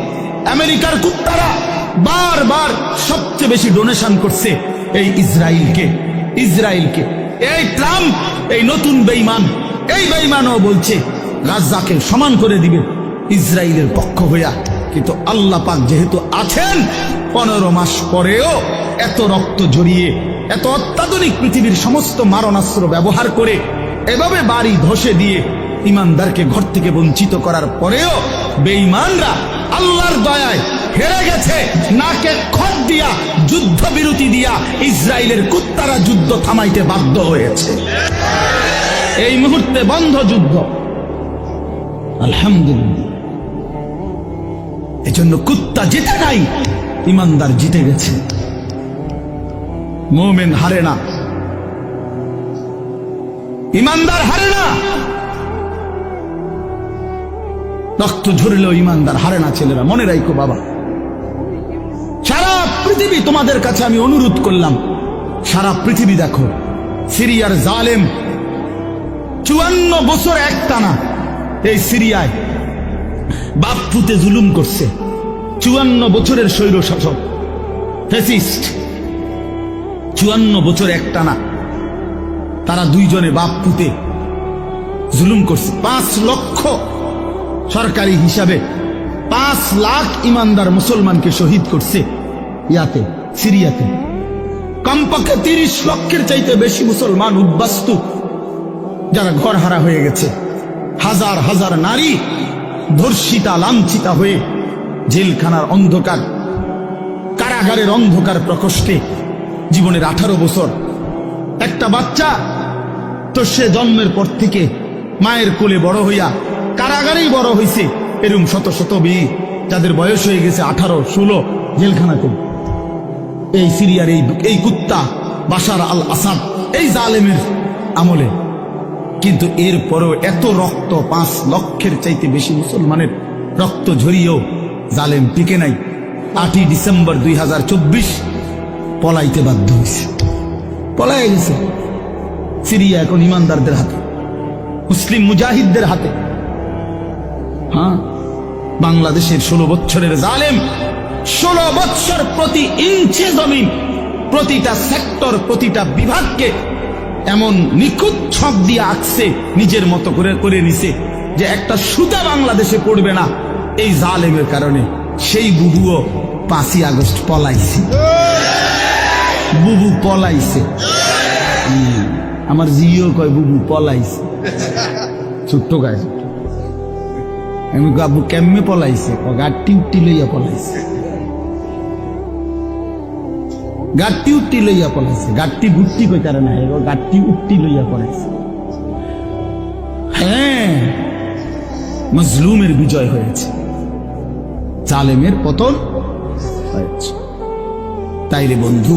আমেরিকার কুত্তারা বারবার সবচেয়ে বেশি ডোনেশন করছে এই ইসরায়েলকে। এই ট্রাম্প, এই নতুন বেঈমান, এই বেঈমানও বলছে গাজাকে সমান করে দিবে ইসরায়েলের পক্ষ হইয়া। কিন্তু আল্লাহ পাক যেহেতু আছেন, 15 মাস পরেও এত রক্ত ঝরিয়ে, এত অত্যাধুনিক পৃথিবীর সমস্ত মারণাস্ত্র ব্যবহার করে এভাবে বাড়ি ধসে দিয়ে ইমানদারকে ঘর থেকে বঞ্চিত করার পরেও বেঈমানরা আল্লাহর দয়ায় হেরে গেছে। নাকে খত দিয়া, যুদ্ধ বিরতি দিয়া ইসরায়েলের কুত্তারা যুদ্ধ থামাইতে বাধ্য হয়েছে। এই মুহূর্তে বন্ধ যুদ্ধ, আলহামদুলিল্লাহ। এজন্য কুত্তা জিতে নাই, ইমানদার জিতে গেছে। মুমিন হারে না, ইমানদার হারে না। রক্ত ঝরলেও ইমানদার হারে না ছেলেরা, মনে রাখো বাবা। সারা পৃথিবী তোমাদের কাছে আমি অনুরোধ করলাম, সারা পৃথিবী দেখো, সিরিয়ার জালেম 54 বছর একটানা এই সিরিয়ায় বাপ পুতে জুলুম করছে। 54 বছরের স্বৈর শাসক ফ্যাসিস্ট, 54 বছর একটানা তারা দুইজনে বাপ পুতে জুলুম করছে। 5 লক্ষ সরকারি হিসাবে 5 লাখ ইমানদার মুসলমানকে শহীদ করছে ইয়াতে, সিরিয়াতে। কমপক্ষে 30 লক্ষের চাইতে বেশি মুসলমান উদ্বাস্তু, যারা ঘর হারা হয়ে গেছে। হাজার হাজার নারী ধর্ষিতা লাঞ্ছিতা হয়ে জেলখানার অন্ধকার, কারাগারের অন্ধকার প্রকোষ্ঠে জীবনের 18 বছর। একটা বাচ্চা তো সে জন্মের পর থেকে মায়ের কোলে বড় হইয়া কারাগারেই বড় হইছে। এরকম শত শত মেয়ে যাদের বয়স হয়ে গেছে 18, 16 জেলখানাতে। এই সিরিয়ার এই কুত্তা বাশার আল আসাদ, এই জালেমের আমলে। কিন্তু এরপরও এত রক্ত, 5 লক্ষের চাইতে বেশি মুসলমানের রক্ত ঝরিয়েও জালেম টিকে নাই। 8ই ডিসেম্বর 2024 পলাইতে বাধ্য হয়েছে, পলাই গেছে। সিরিয়া এখন ইমানদারদের হাতে, মুসলিম মুজাহিদদের হাতে। হ্যাঁ, বাংলাদেশের 16 বছরের জালেম 16 বছর প্রতি ইঞ্চি জমিন, প্রতিটা সেক্টর, প্রতিটা বিভাগকে এমন নিখুঁত ছক দিয়ে আঁকছে, নিজের মতো করে করে নিছে যে একটা সুতা বাংলাদেশে পড়বে না এই জালেমের কারণে। সেই বুবুও 5ই আগস্ট পলাইছে, বুবু পলাইছে। আমার জিও কয় বুবু পলাইছে, ছোট্ট গায়ে। আমি আব্বু কেমনে পলাইছে? গাড়ি উঠি লইয়া পলাইছে, গাড়ি উঠি লইয়া পলাইছে। গাড়ি ঘুরতি কই তারা না, গাড়ি উঠি লইয়া পলাইছে। হ্যাঁ, মজলুমের বিজয় হয়েছে, জালেমের পতন হয়েছে। তাই রে বন্ধু,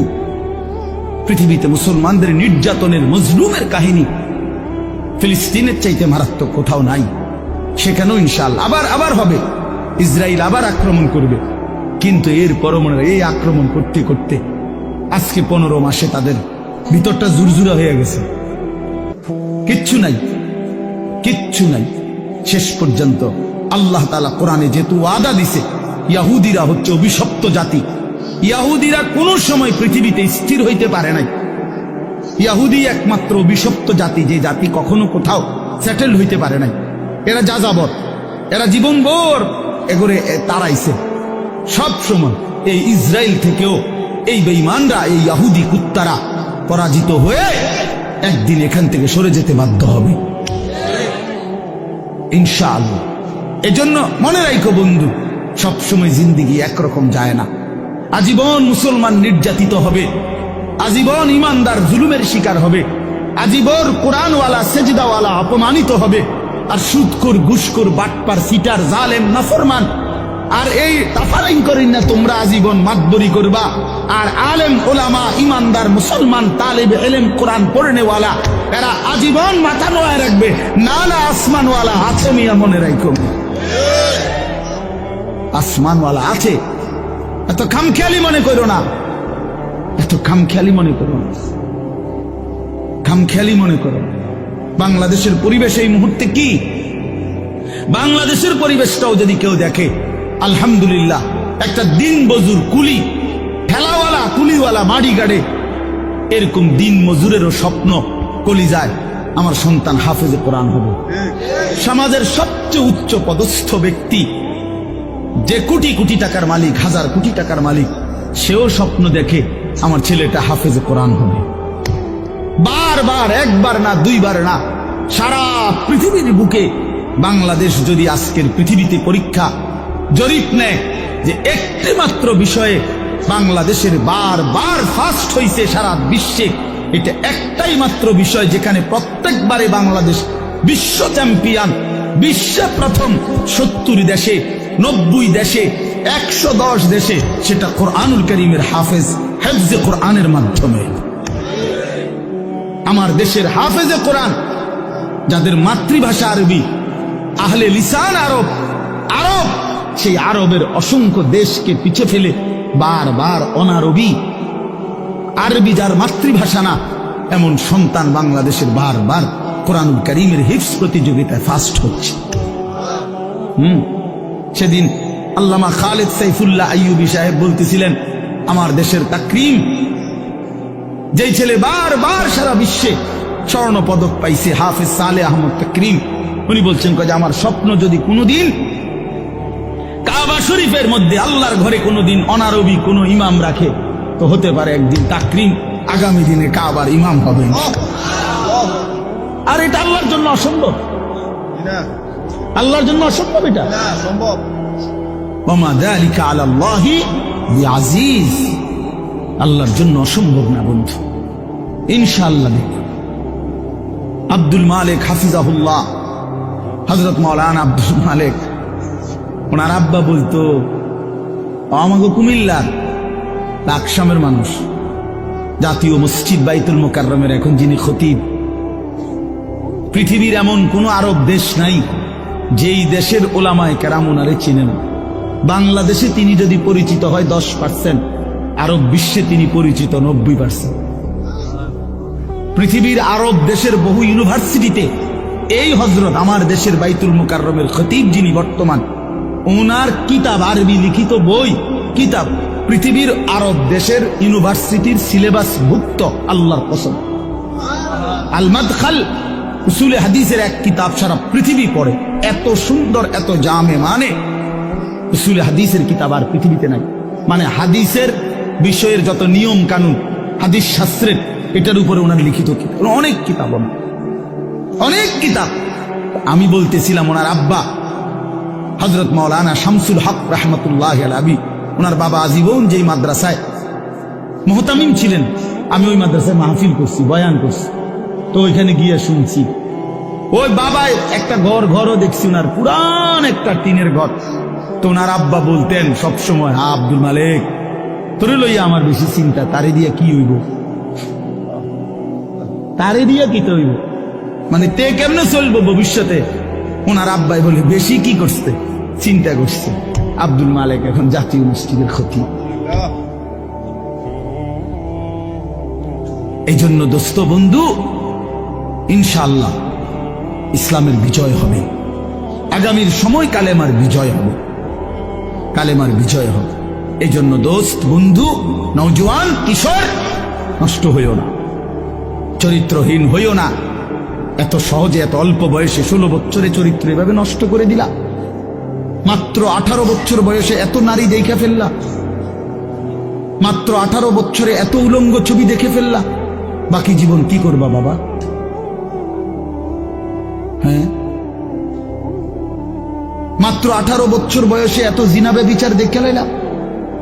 পৃথিবীতে মুসলমানদের নির্যাতনের, মজলুমের কাহিনী ফিলিস্তিনের চাইতে মারাত্মক কোথাও নাই। সেখানেও ইনশাআল্লাহ আবার হবে, ইসরায়েল আবার আক্রমণ করবে। কিন্তু এর পরমাণু এই আক্রমণ করতে করতে আজকে 15 মাসে তাদের ভিতরটা জুরজুরা হয়ে গেছে, কিচ্ছু নাই, কিচ্ছু নাই। শেষ পর্যন্ত আল্লাহ তাআলা কোরআনে যেহেতু ওয়াদা দিছে, ইহুদিরা হচ্ছে অভিশপ্ত জাতি। ইহুদিরা কোন সময় পৃথিবীতে স্থির হইতে পারে নাই। ইহুদি একমাত্র অভিশপ্ত জাতি, যে জাতি কখনো কোথাও সেটেল হইতে পারে নাই। এরা যাযাবর, এরা জীবনভর এগোরে তাড়াইছে সব সময়। এই ইসরায়েল থেকেও এই বেঈমানরা, এই ইহুদি কুত্তারা পরাজিত হয়ে একদিন এখান থেকে সরে যেতে বাধ্য হবে ইনশাআল্লাহ। এজন্য মনে রাখো বন্ধু, সবসময় জিন্দিগি একরকম যায় না। আজীবন মুসলমান নির্যাতিত হবে, আজীবন ইমানদার জুলুমের শিকার হবে, আজীবন কোরআনওয়ালা সেজদাওয়ালা অপমানিত হবে। আর সুদখোর, ঘুষখোর, বাটপার, সিটার, জালেম, নাফরমান আর এই তাফারিং করেন না তোমরা আজীবন মাতবরি করবা। আর আলেম ওলামা, ইমানদার মুসলমান, তালেব ইলম, কোরআন পড়নেওয়ালা, এরা আজীবন মাথা নোয়ায় রাখবে। না না, আসমানওয়ালা আছে মিয়া, মনে রাখো, আসমানওয়ালা আছে। এত খামখেয়ালি মনে করো না, এত খামখেয়ালি মনে করো না, খামখেয়ালি মনে করো। বাংলাদেশের পরিবেশ এই মুহূর্তে কি? বাংলাদেশের পরিবেশটাও যদি কেউ দেখে, আলহামদুলিল্লাহ, একটা দিন মজুর, কুলি, ঠেলাওয়ালা, কুলিওয়ালা, মাড়ি গাড়ে, এরকম দিন মজুরেরও স্বপ্ন কলিজায় আমার সন্তান হাফেজে কোরআন হবে। সমাজের সবচেয়ে উচ্চ পদস্থ ব্যক্তি, যে কোটি কোটি টাকার মালিক, হাজার কোটি টাকার মালিক, সেও স্বপ্ন দেখে আমার ছেলেটা হাফেজে কোরআন হবে। বারবার, একবার না, দুইবার না, সারা পৃথিবীর বুকে বাংলাদেশ যদি আজকের পৃথিবীতে পরীক্ষা জরিপ নেয় যে একটি মাত্র বিষয়ে বাংলাদেশের বারবার ফার্স্ট হইছে সারা বিশ্বে, এটা একটাই মাত্র বিষয় যেখানে প্রত্যেকবারে বাংলাদেশ বিশ্ব চ্যাম্পিয়ন, বিশ্বে প্রথম 70 দেশে, 90 দেশে, 110 দেশে, সেটা কোরআনুল কারীমের হাফেজ, হেফজে কোরআনের মাধ্যমে। আমার দেশের হাফেজে কোরআন, যাদের মাতৃভাষা আরবি, আহলে লিসান আরব, আরব, সেই আরবের অসংখ্য দেশকে পিছে ফেলে বারবার অনারবি, আরবি যার মাতৃভাষা না এমন সন্তান বাংলাদেশের বারবার কোরআনুল কারীমের হিফজ প্রতিযোগিতায় ফার্স্ট হচ্ছে। সেদিন আল্লামা খালেদ সাইফুল্লাহ আইয়ুবী সাহেব বলতেছিলেন, আমার দেশের তাকরিম, যেই ছেলে বারবার সারা বিশ্বে স্বর্ণ পদক পাইছে, হাফেজ সালেহ আহমদ তাকরিম, উনি বলছেন যে আমার স্বপ্ন যদি কোনোদিন কাবা শরীফের মধ্যে আল্লাহর ঘরে কোনোদিন অনারবি কোনো ইমাম রাখে, তো হতে পারে একদিন তাকরিম আগামী দিনে কাবার ইমাম হবে। আর এটা আল্লাহর জন্য অসম্ভব, আল্লাহর জন্য অসম্ভব, এটা সম্ভব। ওমা যালিকা আলাল্লাহি বিআজিজ, আল্লাহর জন্য অসম্ভব না বন্ধু, ইনশাআল্লাহ। দেখুন আব্দুল মালিক হাফিজাহুল্লাহ, হযরত মাওলানা আব্দুল মালিক, ওনার আব্বা বলতো, আমাকে কুমিল্লার লাকসামের মানুষ, জাতীয় মসজিদ বাইতুল মুকাররমের এখন যিনি খতিব, পৃথিবীর এমন কোন আরব দেশ নাই যেই দেশের ওলামায়ে কেরাম ওনারে চিনেন। বাংলাদেশে তিনি যদি পরিচিত হয় 10%, আরব বিশ্বে তিনি পরিচিত 90%। পৃথিবীর আরব দেশের বহু ইউনিভার্সিটিতে এই হযরত আমার দেশের বাইতুল মুকাররমের খতিব যিনি বর্তমান, ওনার কিতাব, আরবি লিখিত বই কিতাব পৃথিবীর আরব দেশের ইউনিভার্সিটির সিলেবাস ভুক্ত। আল্লাহর কসম, আল মাদখাল উসুলে হাদিসের এক কিতাব সারা পৃথিবী পড়ে, এত সুন্দর, এত জামে, মানে উসুলে হাদিসের কিতাব আর পৃথিবীতে নাই। মানে হাদিসের বিষয়ের যত নিয়ম কানুন, হাদিস শাস্ত্রের, এটার উপরে ওনার লিখিত কিতাব, অনেক কিতাব, অনেক কিতাব। আমি বলতেছিলাম ওনার আব্বা হযরত মাওলানা শামসুল হক রাহমাতুল্লাহি আলাইহি, ওনার বাবা আজীবন যেই মাদ্রাসায় মুহতামিম ছিলেন, আমি ওই মাদ্রাসায় মাহফিল করছি, বয়ান করছি, তো ওইখানে গিয়ে শুনছি, ওই বাবায় একটা ঘরও দেখছি, ওনার পুরান একটা টিনের ঘর। তো ওনার আব্বা বলতেন সবসময়, আব্দুল মালিক, তোরে লইয়া আমার বেশি চিন্তা, তারে দিয়া কি হইব, তারে দিয়া কি তো হইব, মানে তে কেমনে চলবো ভবিষ্যতে। ওনার আব্বাই বলে, বেশি কি করছে, চিন্তা করছে। আব্দুল মালিক এখন জাতীয় মসজিদের খতিব। এই জন্য দোস্ত বন্ধু, ইনশাআল্লাহ ইসলামের বিজয় হবে, আগামীর সময় কালেমার বিজয় হবে, কালেমার বিজয় হবে। এই জন্য দোস্ত বন্ধু, নওজোয়ান কিশোর, নষ্ট হইও না, চরিত্রহীন হইও না। এত সহজে, এত অল্প বয়সে 16 বছরে চরিত্র এভাবে নষ্ট করে দিলা, মাত্র 18 বছর বয়সে এত নারী দেখে ফেললা, মাত্র 18 বছরে এত উলঙ্গ ছবি দেখে ফেললা, বাকি জীবন কি করবা বাবা? হ্যাঁ, মাত্র 18 বছর বয়সে এত জিনা ব্যভিচার দেখে লাইলা,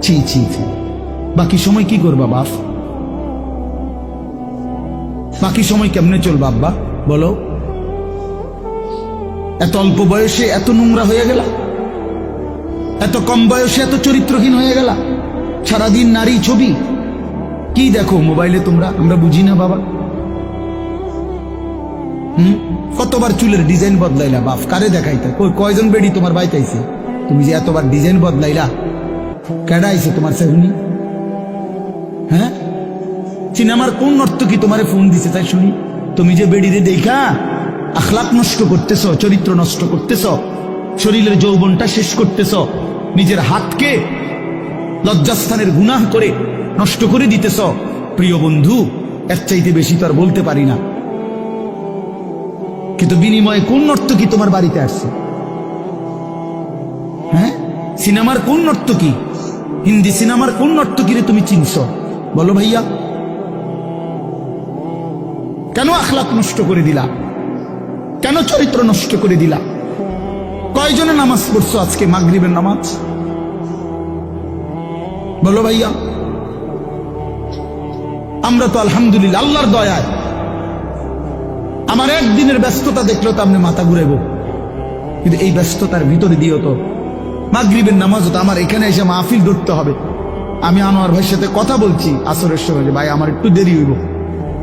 ছি ছি ছি, বাকি সময় কি করবা বাপ? বাকি সময় কেমনে চলবা আব্বা বলো? এত অল্প বয়সে এত নোংরা হয়ে গেলা, এত কম বয়সে এত চরিত্রহীন হয়ে গেলা, সারাদিন নারী ছবি কি দেখো মোবাইলে তোমরা, আমরা বুঝি না বাবা। কতবার চুলের ডিজাইন বদলাইলা বাপ, কারে দেখাইতা? কয়জন বেডি তোমার বাইতাইছে? তুমি যে এতবার ডিজাইন বদলাইলা, কেডা আইছে তোমার সেগুনি? হ্যাঁ, সিনেমার কোন নর্তকী তোমারে ফোন দিছে তাই শুনি? তুমি যে বেডিরে দেখা আখলাক নষ্ট করতেছ, চরিত্র নষ্ট করতেছ, শরীরের যৌবনটা শেষ করতেছ, নিজের হাতকে লজ্জাস্থানের গুনাহ করে নষ্ট করে দিতেছ। প্রিয় বন্ধু, এর চাইতে বেশি তো আর বলতে পারি না, কিন্তু বিনিময়ে কোন নর্তকী তোমার বাড়িতে আসছে? হ্যাঁ, সিনেমার কোন নর্তকী, হিন্দি সিনেমার কোন নর্তকীরে তুমি চিনছ বলো ভাইয়া? কেন আখলাক নষ্ট করে দিলা? কেন চরিত্র নষ্ট করে দিলা? কয়জনে নামাজ পড়ছো আজকে মাগরিবের নামাজ বলো ভাইয়া? আমরা তো আলহামদুলিল্লাহ আল্লাহর দয়ায়, আমার একদিনের ব্যস্ততা দেখলেও তো আপনি মাথা ঘুরাইব, কিন্তু এই ব্যস্ততার ভিতরে দিয়েও তো মাগরিবের নামাজ তো আমার এখানে এসে মাহফিল ধরতে হবে। আমি আনোয়ার ভাইয়ের সাথে কথা বলছি আসরের সময়, ভাই আমার একটু দেরি হইব,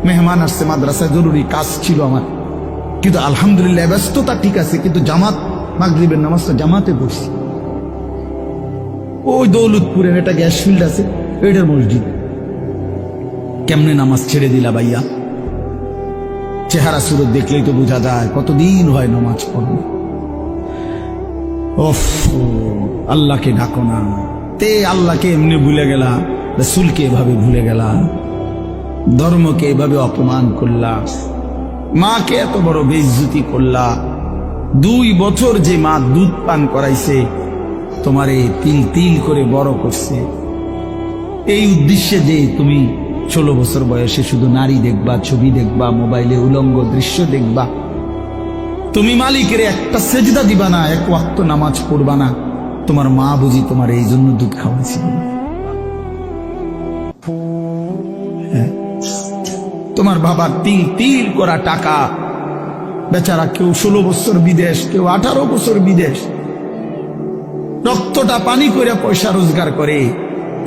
মেহমান আসছে, মাদ্রাসায় জরুরি কাজ ছিল আমার, কিন্তু আলহামদুলিল্লাহ ব্যস্ততা ঠিক আছে, কিন্তু জামাত মাগরিবের নামাজটা জামাতে পড়ছি। ওই দৌলতপুরের একটা গ্যাস ফিল্ড আছে, ওইটার মসজিদ। কেমনে নামাজ ছেড়ে দিলা ভাইয়া? চেহারা সুরত দেখলেই তো বোঝা যায় কতদিন হয় নামাজ পড়ো। ওফ, আল্লাহকে ডাকো না। তে আল্লাহকে এমনি ভুলে গেলা, রাসূলকে এভাবে ভুলে গেলা, ধর্মকে এভাবে অপমান করলা, মাকে এত বড় বেইজ্জতি করলা। 2 বছর যে মা দুধ পান করাইছে, তোমারে তিল তিল করে বড় করছে, এই উদ্দেশ্যে যে তুমি 16 বছর বয়সে শুধু নারী দেখবা, ছবি দেখবা, মোবাইলে উলঙ্গ দৃশ্য দেখবা, তুমি মালিকের একটা সেজদা দিবা না, 1 ওয়াক্ত নামাজ পড়বা না, তোমার মা বুঝি তোমার এই জন্য দুধ খাওয়াইছিল? তোমার বাবার তিল তিল করা টাকা, বেচারা কেউ 16 বছর বিদেশ, কেউ 18 বছর বিদেশ, রক্তটা পানি করে পয়সা রোজগার করে,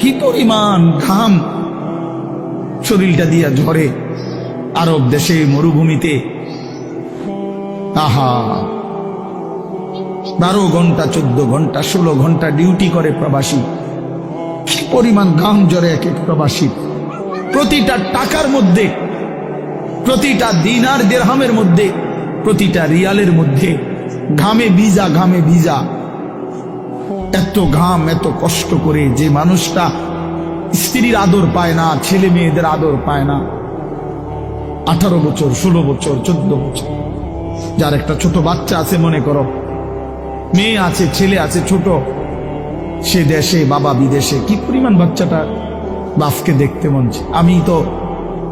কি পরিমাণ ঘাম শরীরটা দিয়া ঝরে আরব দেশে মরুভূমিতে। আহা, 12 ঘন্টা 14 ঘন্টা 16 ঘন্টা ডিউটি করে প্রবাসী, কি পরিমাণ ঘাম ঝরে এক এক প্রবাসী। প্রতিটা টাকার মধ্যে, প্রতিটা দিনার দিরহামের মধ্যে, প্রতিটা রিয়ালের মধ্যে ঘামে ভিজা, ঘামে ভিজা। এত ঘাম, এত কষ্ট করে যে মানুষটা স্ত্রীর আদর পায় না, ছেলে মেয়েদের আদর পায় না, 18 বছর 16 বছর 14 বছর, যার একটা ছোট বাচ্চা আছে, মনে করো মেয়ে আছে, ছেলে আছে ছোট, সে দেশে, বাবা বিদেশে, কি পরিমাণ বাচ্চাটা বাপকে দেখতে মন চায়। আমি তো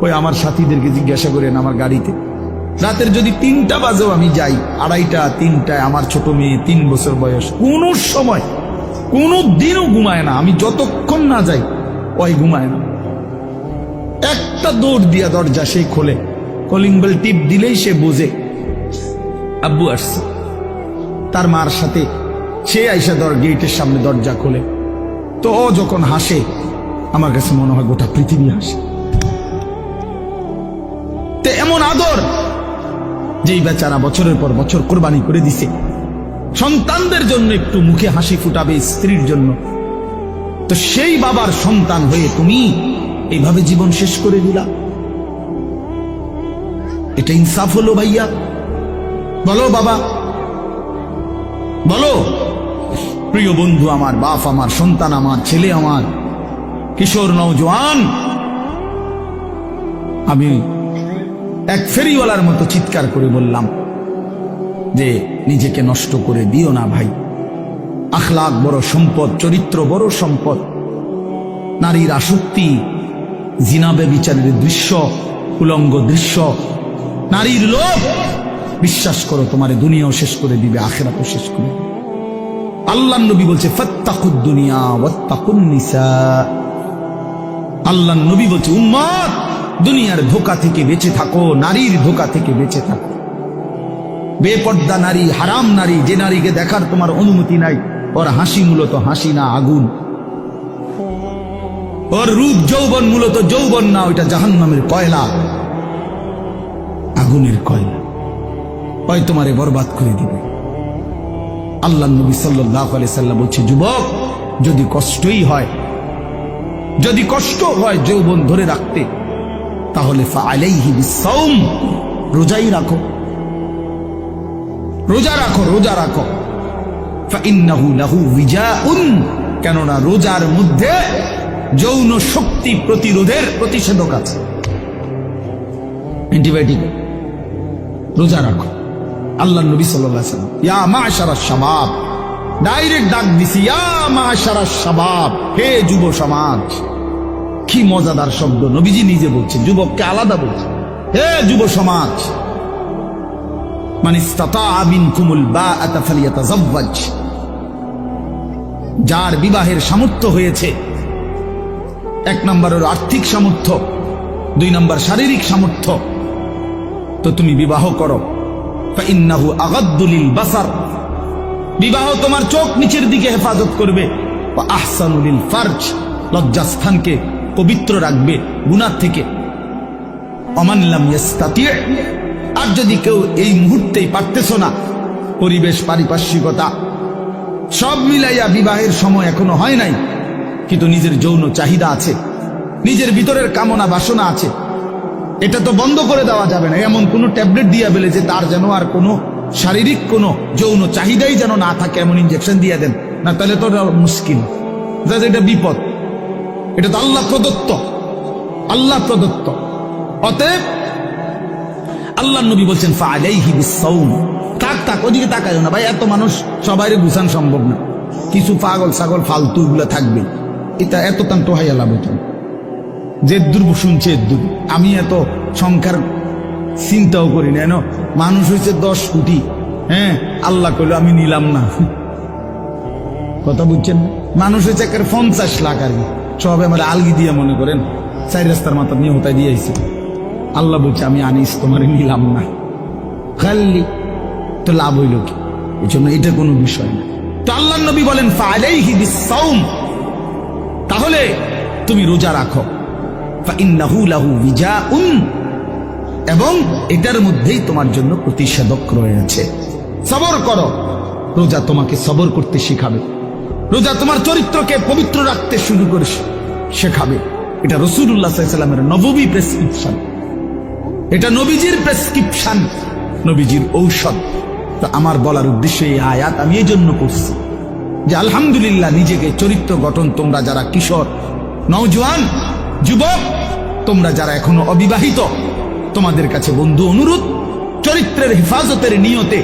ওই আমার সাথীদেরকে জিজ্ঞাসা করেন, আমার গাড়িতে রাতের যদি 3টা বাজেও আমি যাই, 2:30 3টায়, আমার ছোট মেয়ে 3 বছর বয়স, কোন সময় কোনো দিনও ঘুমায় না। আমি যতক্ষণ না যাই ওই ঘুমায় না। একটা দৌড় দিয়া দরজা সেই খোলে, কলিং বেল টিপ দিলেই সে বোঝে আব্বু আসছে। তার মার সাথে সে আইসা গেটের সামনে দরজা খোলে, তো ও যখন হাসে আমার কাছে মনে হয় গোটা পৃথিবী হাসে। তে এমন আদর যেই বেচারা বছরের পর বছর কোরবানি করে দিছে সন্তানদের জন্য, একটু মুখে হাসি ফুটাবে স্ত্রীর জন্য, তো সেই বাবার সন্তান হয়ে তুমি এইভাবে জীবন শেষ করে দিলা। এটা ইনসাফ হলো ভাইয়া? বলো বাবা, বলো। প্রিয় বন্ধু আমার, বাপ আমার, সন্তান আমার, ছেলে আমার, কিশোর নওজোয়ান, আমি এক ফেরিওয়ালার মতো চিৎকার করে বললাম যে নিজেকে নষ্ট করে দিও না ভাই। আখলাক বড় সম্পদ, চরিত্র বড় সম্পদ। নারীর আসক্তি, জিনা ব্যভিচারের দৃশ্য, উলঙ্গ দৃশ্য, নারীর লোভ, বিশ্বাস করো তোমার দুনিয়াও শেষ করে দিবে, আখিরাতও শেষ করে দিবে। আল্লাহর নবী বলছে ফাত্তাকুদ দুনিয়া ওয়াত্তাকুন নিসা। আল্লাহর নবী বলছে উম্মত, দুনিয়ার ধোঁকা থেকে বেঁচে থাকো, নারীর ধোঁকা থেকে বেঁচে থাকো। বেপর্দা নারী, হারাম নারী, যে নারীকে দেখার তোমার অনুমতি নাই, ওর হাসি মূলত হাসি না, আগুন। ওর রূপ যৌবন মূলত যৌবন না, ওইটা জাহান্নামের কয়লা, আগুনের কয়লা। ওই তোমারে বরবাদ করে দিবে। আল্লাহর নবী সাল্লাল্লাহু আলাইহি সাল্লাম বলছে যুবক, যদি কষ্টই হয়, যদি কষ্ট হয় যৌবন ধরে রাখতে, তাহলে ফাআলাইহি বিসসাওম, রোজাই রাখো, রোজা রাখো, রোজা রাখো। ফাইন্নাহু লাহু বিজাউন, কেননা রোজার মধ্যে যৌন শক্তি প্রতিরোধের প্রতিষেধক আছে, অ্যান্টিবায়োটিক। রোজা রাখো। আল্লাহ নবী সাল্লাল্লাহু আলাইহি ওয়াসাল্লাম ইয়া মাশারাশ শাবাব, ডাইরেক্ট ডাক দিছি, ইয়া মাশারাশ শাবাব, হে যুব সমাজ। কি মজাদার শব্দ, নবীজি নিজে বলছেন, যুবককে আলাদা বলছেন, হে যুব সমাজ। মান ইসতাতাআ মিনকুমুল বাআতা ফালিয়াতাযাওয়াজ, যার বিবাহের সামর্থ্য হয়েছে, 1 নম্বরের আর্থিক সামর্থ্য, 2 নম্বর শারীরিক সামর্থ্য, তো তুমি বিবাহ করো। ফাইন্নাহু আগাদ্দু লিল বাসার, বিবাহ তোমার চোখ নিচের দিকে হেফাজত করবে। ওয়া আহসানু লিল ফারজ, লজ্জাস্থানকে পবিত্র রাখবে গুনাহ থেকে। ওমান লাম ইস্তাতি', আর যদি কেউ এই মুহূর্তেই পারতেছো না, পরিবেশ, পারিপার্শ্বিকতা সব মিলাইয়া বিবাহের সময় এখনো হয় নাই, কিন্তু নিজের যৌন চাহিদা আছে, নিজের ভিতরের কামনা বাসনা আছে। এটা তো বন্ধ করে দেওয়া যাবে না। এমন কোনো ট্যাবলেট দিয়া বেলে যে তার যেন আর কোনো শারীরিক কোনো যৌন চাহিদাই যেন না থাকে, এমন ইনজেকশন দিয়ে দেন না, তাহলে তো মুশকিল। এটা বিপদ। এটা তো আল্লাহ প্রদত্ত, আল্লাহ প্রদত্ত। অতএব আল্লাহ নবী বলছেন ফাআলাইহি বিসসাওম। থাক ওদিকে তাকায় না ভাই, এত মানুষ সবাইরে গুছান সম্ভব না, কিছু পাগল ছাগল ফালতু গুলা থাকবে। এটা এত তান টোহাইয়া লাভ হতো যে দূর শুনছে দূর। আমি এত সংখ্যার চিন্তাও করি না। মানুষ হয়েছে 10 কোটি, হ্যাঁ, আল্লাহ কইলো আমি নিলাম না। কথা বুঝছেন? মানুষ হয়েছে 50 লাখ আর কি, সব আমার আলগি দিয়ে মনে করেন 4 রাস্তার মাথা নিয়ে হতায় দিয়েছে। আল্লাহ বলছে আমি আনিস, তোমার নিলাম না। খালি তো লাভ হইল কি? এই জন্য এটা কোনো বিষয় না। তো আল্লাহ নবী বলেন ফাআলাইহি বিসসাওম, তাহলে তুমি রোজা রাখো। ফাইন্নাহু লাহু বিজাউন, এবং এটার মধ্যেই তোমার জন্য প্রতিষেধক রয়েছে। সবর করো। রোজা তোমাকে সবর করতে শিখাবে। রোজা তোমার চরিত্রকে পবিত্র রাখতে শুরু করে শেখাবে। এটা রাসূলুল্লাহ সাল্লাল্লাহু আলাইহি ওয়াসাল্লামের নববী প্রেসক্রিপশন, এটা নবীজির প্রেসক্রিপশন, নবীজির ঔষধ। তো আমার বলার উদ্দেশ্য এই আয়াত আমি এই জন্য করছি যে আলহামদুলিল্লাহ নিজেকে চরিত্র গঠন, তোমরা যারা কিশোর, নওজোয়ান, যুবক, তোমরা যারা এখনো অবিবাহিত, তোমাদের কাছে বন্ধু অনুরোধ, চরিত্রের হেফাজতের নিয়তে,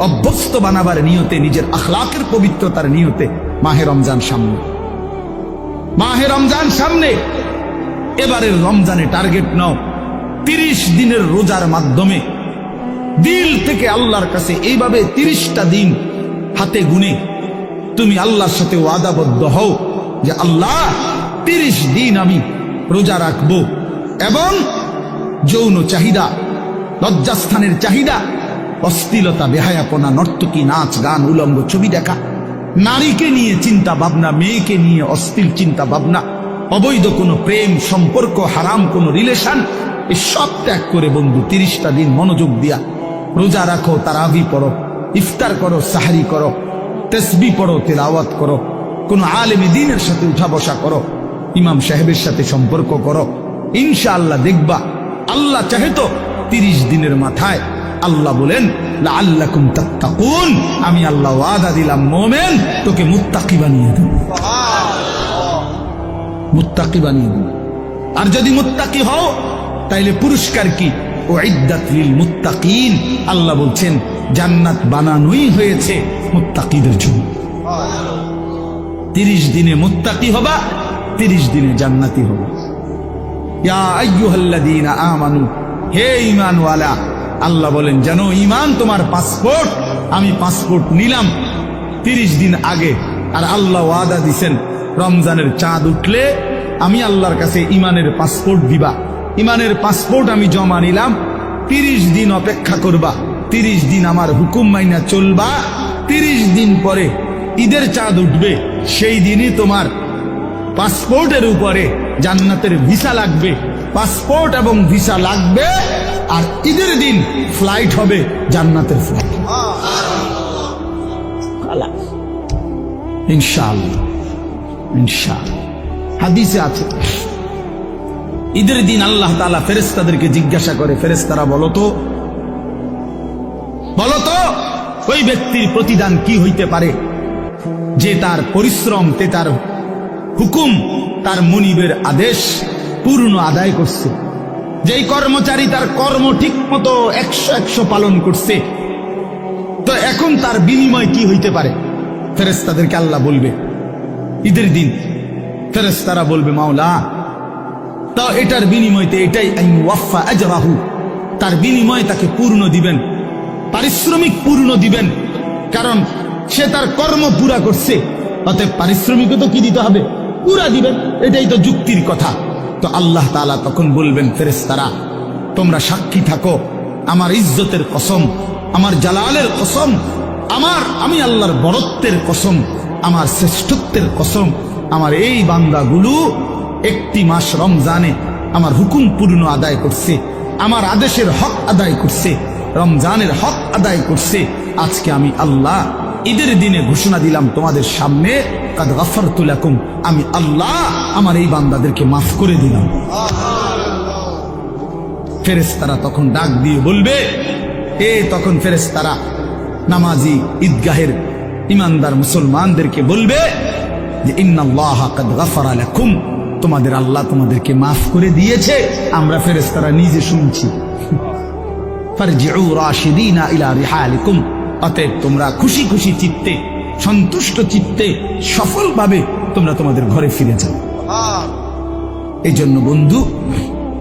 অভ্যস্ত বানাবার নিয়তে, নিজের আখলাকের পবিত্রতার নিয়তে মাহে রমজান সামনে, মাহে রমজান সামনে। এবারের রমজানে টার্গেট নাও 30 দিনের রোজার মাধ্যমে দিল থেকে আল্লাহর কাছে এইভাবে 30টা দিন হাতে গুনে তুমি আল্লাহর সাথে ওয়াদাবদ্ধ হও যে আল্লাহ 30 দিন আমি রোজা রাখবো, এবং যৌন চাহিদা, লজ্জাস্থানের চাহিদা, অশ্লীলতা, বেহায়াপনা, নর্তকী, নাচ গান, উলঙ্গ ছবি দেখা, নারীকে নিয়ে চিন্তা ভাবনা, মেয়েকে নিয়ে অশ্লীল চিন্তা ভাবনা, অবৈধ কোনো প্রেম সম্পর্ক, হারাম কোনো রিলেশন, এই সব ত্যাগ করে বন্ধু 30টা দিন মনোযোগ দিয়া রোজা রাখো। তারাবি পড়ো, ইফতার করো, সাহারি করো, তাসবিহ পড়ো, তেলাওয়াত করো, কোন আলেমে দ্বীনের সাথে উঠা বসা করো, ইমাম সাহেবের সাথে সম্পর্ক করো। ইনশাআল্লাহ দেখবা আল্লাহ চাহে তো 30 দিনের মাথায় আল্লাহ বলেন লাআল্লাকুম তাত্তাকুন, আমি আল্লাহ ওয়াদা দিলাম মোমেন তোকে মুত্তাকি বানিয়ে দেব, মুত্তাকি বানিয়ে দেব। আর যদি মুত্তাকি হও তাইলে পুরস্কার কি? উইদ্দাত লিল মুত্তাকিন, আল্লাহ বলছেন জান্নাত বানানোই হয়েছে মুত্তাকিদের জন্য। 30 দিনে মুত্তাকি হবা, 30 দিনে জান্নাতি হবা। ইয়া আইয়ুহাল্লাযীনা আমানু, হে ঈমানওয়ালা, আল্লাহ বলেন যেন ঈমান তোমার পাসপোর্ট, আমি পাসপোর্ট নিলাম 30 দিন আগে। আর আল্লাহ ওয়াদা দিছেন রমজানের চাঁদ উঠলে আমি আল্লাহর কাছে ঈমানের পাসপোর্ট দিবা। ঈমানের পাসপোর্ট আমি জমা নিলাম, 30 দিন অপেক্ষা করবা, 30 দিন আমার হুকুম মাইনা চলবা। 30 দিন পরে ঈদের চাঁদ উঠবে, সেই দিনই তোমার পাসপোর্টের উপরে জান্নাতের ভিসা লাগবে। পাসপোর্ট এবং ভিসা লাগবে, আর ঈদের দিন ফ্লাইট হবে জান্নাতের ফ্লাইট, ইনশাআল্লাহ। ইনশাআল্লাহ হাদিসে আছে ঈদের দিন আল্লাহ তাআলা ফেরেশতাদেরকে জিজ্ঞাসা করে, ফেরেশতারা বলো তো ওই ব্যক্তির প্রতিদান কি হইতে পারে যে তার পরিশ্রম, তার হুকুম, তার মুনিবের আদেশ পূর্ণ আদায় করছে, যেই কর্মচারী তার কর্ম ঠিক মতো 100 পালন করছে, তো এখন তার বিনিময় কি হইতে পারে? ফেরেশতাদেরকে আল্লাহ বলবে ঈদের দিন, ফেরেশতারা বলবে মাওলা তা এটার বিনিময়তে এটাই ওয়াফা আজরাহু, তার বিনিময় তাকে পূর্ণ দিবেন, পারিশ্রমিক পূর্ণ দিবেন, কারণ সে তার কর্ম পুরা করছে, অতএব পারিশ্রমিকও তো কি দিতে হবে? পুরা দিবেন, এটাই তো যুক্তির কথা। তো আল্লাহ তাআলা তখন বলবেন ফেরেশতারা তোমরা সাক্ষী থাকো, আমার ইজ্জতের কসম, আমার জালালের কসম, আমি আল্লাহর বরত্বের কসম, আমার শ্রেষ্ঠত্বের কসম, আমার এই বান্দাগুলো 1টি মাস রমজানে আমার হুকুম পূর্ণ আদায় করছে, আমার আদেশের হক আদায় করছে, রমজানের হক আদায় করছে, আজকে আমি আল্লাহ ঈদের দিনে ঘোষণা দিলাম তোমাদের সামনে, কাদ গাফারতু লাকুম, আমি আল্লাহ আমার এই বান্দাদেরকে মাফ করে দিলাম। ফেরেশতারা তখন ডাক দিয়ে বলবে, তখন ফেরেশতারা নামাজি ঈদগাহের ইমানদার মুসলমানদেরকে বলবে যে ইন্নাল্লাহা কাদ গাফারা লাকুম, তোমাদের আল্লাহ তোমাদেরকে মাফ করে দিয়েছে। আমরা ফেরেশতারা নিজে শুনছি। ফারজিউ রাশিদিনা ইলা রিহালিকুম, অতএব তোমরা খুশি খুশি চিত্তে, সন্তুষ্ট চিত্তে, সফলভাবে তোমরা তোমাদের ঘরে ফিরে যাও। এই জন্য বন্ধু,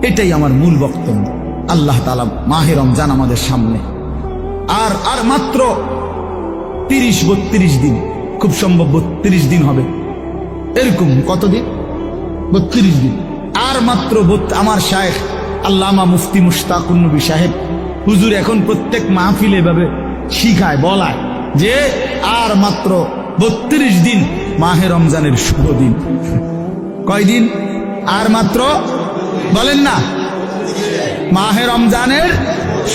এটাই আমার মূল বক্তব্য। আল্লাহ তাআলা মাহে রমজান আমাদের সামনে, আর মাত্র 30-32 দিন, খুব সম্ভব 32 দিন হবে, এরকম কতদিন, 32 দিন। আর মাত্র আমার শায়েখ আল্লামা মুফতি মুশতাকুন নবী সাহেব হুজুর এখন প্রত্যেক মাহফিলে এভাবে শিখায়, বলায় যে আর মাত্র 32 দিন মাহে রমজানের শুভ দিন। কয়দিন? আর মাত্র, বলেন না, মাহে রমজানের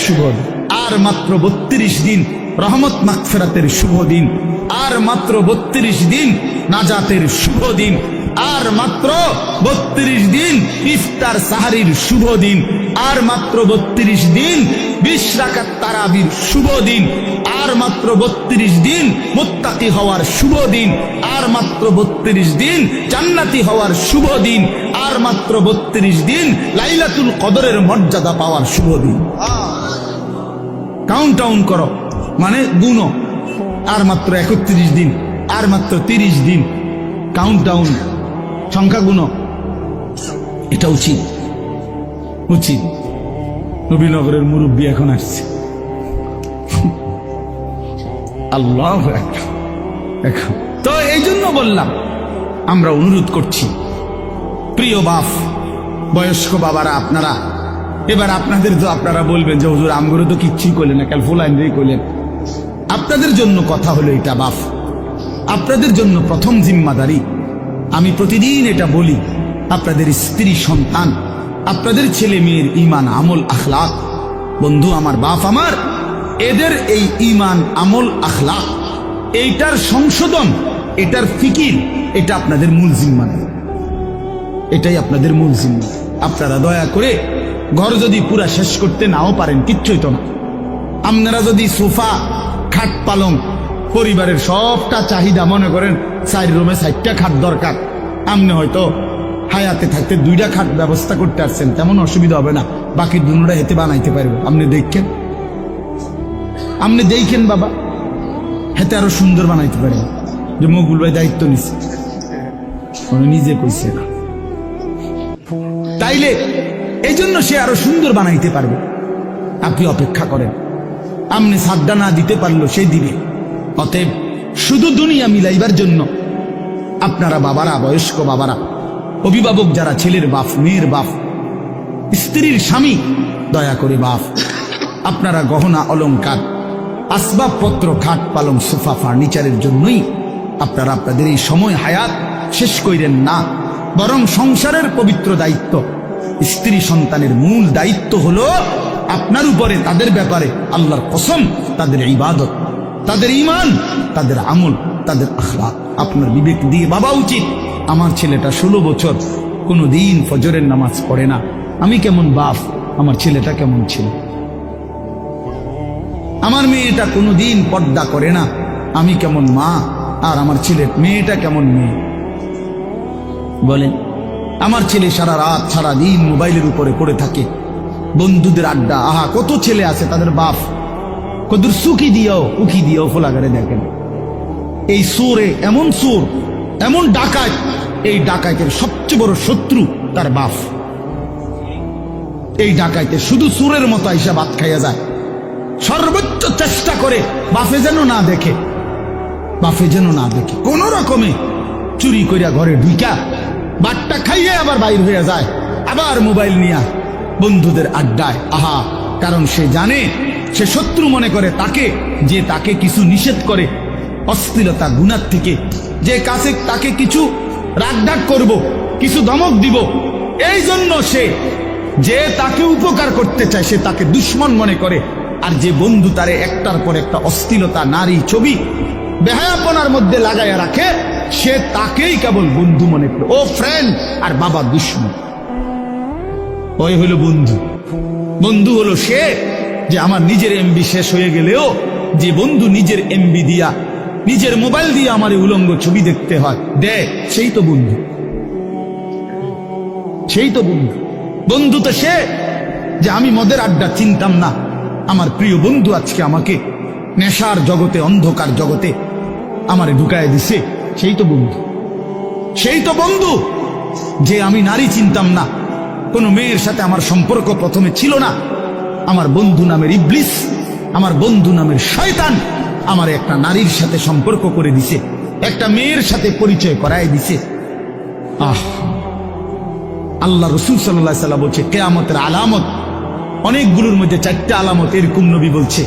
শুভ দিন। আর মাত্র 32 দিন রহমত মাগফিরাতের শুভ দিন। আর মাত্র 32 দিন নাজাতের শুভ দিন। আর মাত্র 32 দিন ইফতার সাহারির শুভ দিন। আর মাত্র 32 দিন 20 রাকাত তারাবির শুভ দিন। আর মাত্র 32 দিন মুত্তাকি হওয়ার শুভ দিন। আর মাত্র 32 দিন জান্নাতি হওয়ার শুভ দিন। আর মাত্র 32 দিন লাইলাতুল কদরের মর্যাদা পাওয়ার শুভ দিন। কাউন্টাউন করো, মানে গুনো। আর মাত্র 31 দিন, আর মাত্র 30 দিন, কাউন্টাউন, সংখ্যা গুনো। এটা উচিত, উচিত। নবীনগরের মুরব্বী এখন আসছে, আল্লাহু আকবার। এখন তো এই জন্য বললাম, আমরা অনুরোধ করছি, প্রিয় বাপ, বয়স্ক বাবারা, আপনারা এবার আপনাদের তো আপনারা বলবেন যে হুজুর আমগুলো তো কিচ্ছুই করলেন না, কাল ফুল আইন করলেন। আপনাদের জন্য কথা হলো এটা বাপ, আপনাদের জন্য প্রথম জিম্মাদারি। আমি প্রতিদিন এটা বলি, আপনাদের স্ত্রী সন্তান, আপনাদের ছেলে মেয়ের ঈমান আমল আখলাক, বন্ধু আমার, বাপ আমার, এদের এই ঈমান আমল আখলাক, এইটার সংশোধন, এটার ফিকির, এটা আপনাদের মূল জিম্মাদারি। এটাই আপনাদের মূল জিম্মা। আপনারা দয়া করে ঘর যদি পুরা শেষ করতে নাও পারেন, কিচ্ছুই তো না। আপনারা যদি সোফা, খাট, পালং, পরিবারের সবটা চাহিদা, মনে করেন 4 রুমে 4টা খাট দরকার, আপনি হয়তো হায়াতে থাকতে 2টা খাট ব্যবস্থা করতে আসছেন, তেমন অসুবিধা হবে না, বাকি 2টা হেতে বানাইতে পারবে। আপনি দেখেন বাবা, হেতে আরো সুন্দর বানাইতে পারবে। যে মকবুল ভাই দায়িত্ব নিচ্ছে, নিজে কইছে না, তাইলে এই জন্য সে আরো সুন্দর বানাইতে পারবে। আপনি অপেক্ষা করেন, আপনি সাদ্দা না দিতে পারলো সে দিবে। অতএব শুধু দুনিয়া মিলাইবার জন্য আপনারা বাবারা, বয়স্ক বাবারা, অভিভাবক যারা, ছেলের বাপ, মেয়ের বাপ, স্ত্রীর স্বামী, দয়া করে বাপ, আপনারা গহনা অলংকার, আসবাবপত্র, খাট, পালং, সোফা, ফার্নিচারের জন্যই আপনারা আপনাদের এই সময় হায়াত শেষ করেন না, বরং সংসারের পবিত্র দায়িত্ব, স্ত্রী সন্তানের মূল দায়িত্ব হলো আপনার উপরে, তাদের ব্যাপারে আল্লাহর কসম, তাদের ইবাদত, তাদের ঈমান, তাদের আমল, তাদের আখলাক আপনার বিবেক দিয়ে ভাবা উচিত। আমার ছেলেটা 16 বছর কোনো দিন ফজরের নামাজ পড়ে না, আমি কেমন বাপ, আমার ছেলেটা কেমন ছিল। আমার মেয়েটা কোনো দিন পর্দা করে না, আমি কেমন মা, আর আমার মেয়েটা কেমন মেয়ে। বলেন, আমার ছেলে সারা রাত সারা দিন মোবাইলের উপরে পড়ে থাকে, বন্ধুদের আড্ডা, আহা কত ছেলে আছে তাদের বাপ কদুর সুখী দিয়েও উখি দিয়েও ফোলাগারে দেখেন। এই সুরে এমন সুর, এমন ডাকাত, এই ডাকাতের সবচেয়ে বড় শত্রু তার বাপ। এই ডাকাইতে শুধু সুরের মতো আইসা ভাত খাইয়া যায়, সর্বোচ্চ চেষ্টা করে বাপে যেন না দেখে, বাপে যেন না দেখে, কোন রকমে চুরি করিয়া ঘরে ঢুকা বাটটা খাইয়ে আবার বাইর হইয়া যায়, আবার মোবাইল নিয়া বন্ধুদের আড্ডায়, আহা, কারণ সে জানে, সে শত্রু মনে করে তাকে, যে তাকে কিছু নিষেধ করে অশ্লীলতা গুনাহ থেকে, যে কাছে তাকে কিছু রাগঢাক করব, কিছু ধমক দিব, এই জন্য সে যে তাকে উপকার করতে চায় সে তাকে দুশ্মন মনে করে। আর যে বন্ধু তারে একটার পর একটা অশ্লীলতা, নারী, ছবি, বেহায়াপনার মধ্যে লাগাইয়া রাখে, সে তাকেই কেবল বন্ধু মনে করে। ও ফ্রেন্ড আর বাবা দুশ্মন। ওই হলো বন্ধু। বন্ধু হলো সে যে আমার নিজের এমবি শেষ হয়ে গেলেও যে বন্ধু নিজের এমবি দিয়া, নিজের মোবাইল দিয়ে আমার উলঙ্গ ছবি দেখতে হয় দেখ, সেই তো বন্ধু। সেই তো বন্ধু। বন্ধু তো সে যে আমি মদের আড্ডা চিনতাম না, আমার প্রিয় বন্ধু আজকে আমাকে নেশার জগতে, অন্ধকার জগতে আমারে ঢুকায় দিছে, সেই তো বন্ধু। সেই তো বন্ধু যে আমি নারী চিনতাম না, কোন মেয়ের সাথে আমার সম্পর্ক প্রথমে ছিল না, আমার বন্ধু নামের ইবলিস, আমার বন্ধু নামের শয়তান আমার একটা নারীর সাথে সম্পর্ক করে দিছে, একটা মেয়ের সাথে পরিচয় করায় দিছে। আহ, আল্লাহ রসুল সাল্লাল্লাহু আলাইহি ওয়াসাল্লাম বলছে কিয়ামতের আলামত অনেকগুলোর মধ্যে 4টা আলামত এরকম নবী বলছে,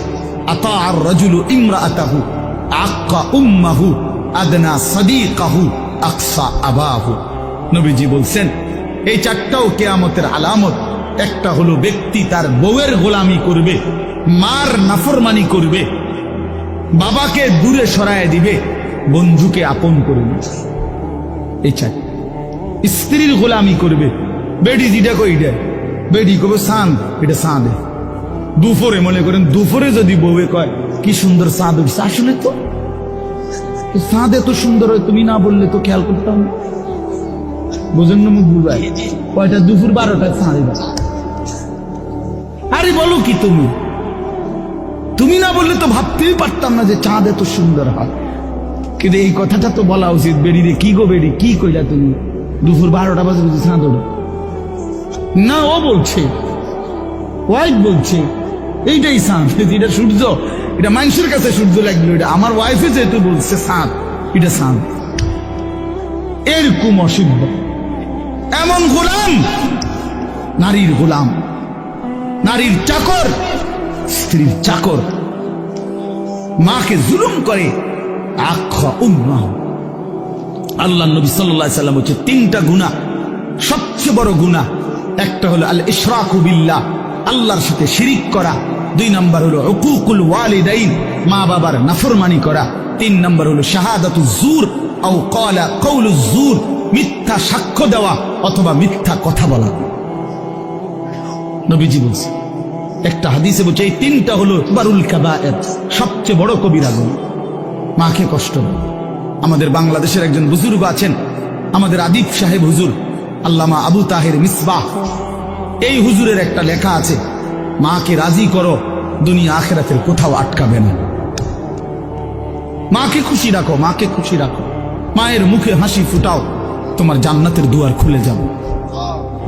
আতা আর রাজুলু ইমরাআতাহু আক্কা উম্মাহু আদনা সাদিকাহু আকসা আবাহু। নবীজি বলছেন এই 4টাও কিয়ামতের আলামত। একটা হলো ব্যক্তি তার বউয়ের গোলামি করবে, মার নাফরমানি করবে, বাবাকে দূরে সরায় দিবে, বন্ধুকে আপন করে নেবে। এই 4। স্ত্রীর গোলামি করবে, বেডি যেটা কই দেয়, বেডি কবে সান, এটা সাঁদ। দুপুরে মনে করেন, দুপুরে যদি বউয়ে কয় কি সুন্দর চাঁদ উঠছে, আসলে তো চাঁদ এত সুন্দর হয়, তুমি না বললে তো খেয়াল করতাম না। বুঝেন না মুখ বুঝাই কয়টা, দুপুর 12টায় চাঁদ। আরে বলো কি তুমি, তুমি না বললে তো ভাবতেই পারতাম না যে চাঁদ এত সুন্দর হয়। কিন্তু এই কথাটা তো বলা উচিত, বেডি রে কি গো বেডি কি কইলা তুমি, দুপুর 12টা বাজে বুঝি চাঁদ ওঠে না। ও বলছে, ওয়াইফ বলছে এইটাই চাঁদ, এটা সূর্য, এটা মানুষের কাছে সূর্য লাগলো, এটা আমার ওয়াইফে যেহেতু বলছে চাঁদ, এটা চাঁদ। এরকম অসিদ্ধ এমন গোলাম, নারীর গোলাম, নারীর চাকর, স্ত্রীর চাকর, মাকে জুলুম করে। আখ্যা উম্মাহ। আল্লাহ নবী সাল্লাল্লাহু আলাইহি ওয়াসাল্লাম বলছে 3টা গুনাহ, সবচেয়ে বড় গুনাহ। একটা হলো আল ইশরাকু বিল্লাহ, আল্লাহর সাথে শিরিক করা। 2 নম্বর হলো উকুকুল ওয়ালিদাইন, মা বাবার নাফরমানি করা। 3 নম্বর হলো শাহাদাতুজ জুর আও ক্বালা কাউলুজ জুর, মিথ্যা সাক্ষ্য দেওয়া অথবা মিথ্যা কথা বলা। নবীজি বলছে, একটা হাদিসে বলছে এই 3টা হলো বারুল কাবায়ের, সবচেয়ে বড় কবিরা গুনাহ। মাকে কষ্ট দেয়। আমাদের বাংলাদেশের একজন বুজুর্গ আছেন, আমাদের আদিব সাহেব হুজুর, আল্লামা আবু তাহের মিসবাহ। এই হুজুরের একটা লেখা আছে, মাকে রাজি করো, দুনিয়া আখিরাতের কোথাও আটকাবে না। মাকে খুশি রাখো, মাকে খুশি রাখো, মায়ের মুখে হাসি ফুটাও, তোমার জান্নাতের দুয়ার খুলে যাবে।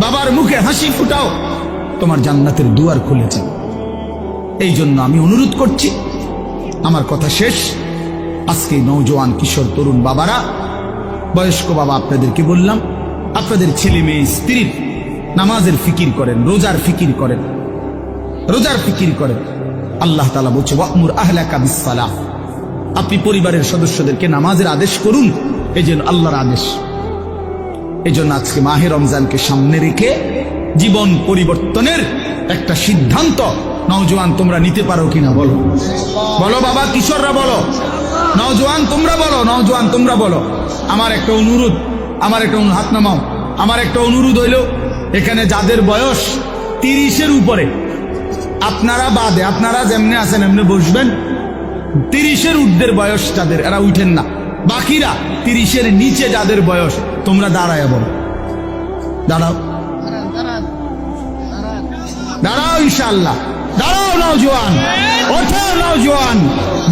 বাবার মুখে হাসি ফুটাও, তোমার জান্নাতের দুয়ার খুলে যাবে। এই জন্য আমি অনুরোধ করছি, আমার কথা শেষ। আজকে নওজোয়ান, কিশোর, তরুণ বাবারা, বয়স্ক বাবা, আপনাদেরকে বললাম, আপনাদের ছেলে মেয়ে, স্ত্রীর নামাজের ফিকির করেন, রোজার ফিকির করেন, রোজার ফিকির করেন। আল্লাহ তাআলা বলছে ওয়া'মুর আহলাকা বিস-সালাহ, আপনি পরিবারের সদস্যদেরকে নামাজের আদেশ করুন। এই জন্য আল্লাহর আদেশ। এই জন্য আজকে মাহে রমজানকে সামনে রেখে জীবন পরিবর্তনের একটা সিদ্ধান্ত নওজোয়ান তোমরা নিতে পারো কিনা বলো, বলো বাবা, কিশোররা বলো, নওজোয়ান তোমরা বলো, নওজোয়ান তোমরা বলো। আমার একটা অনুরোধ, আমার একটা হাত নামাও, আমার একটা অনুরোধ হইল, এখানে যাদের বয়স 30-এর উপরে, আপনারা বাদে, আপনারা যেমনি আছেন এমনি বসবেন। 30-এর ঊর্ধ্বের বয়স যাদের, এরা উঠেন না। বাকিরা 30-এর নিচে যাদের বয়স, তোমরা দাঁড়ায় বলো, দাঁড়াও, দাঁড়াও, ইনশাআল্লাহ দাঁড়াও। নওজোয়ান ওঠো, নওজোয়ান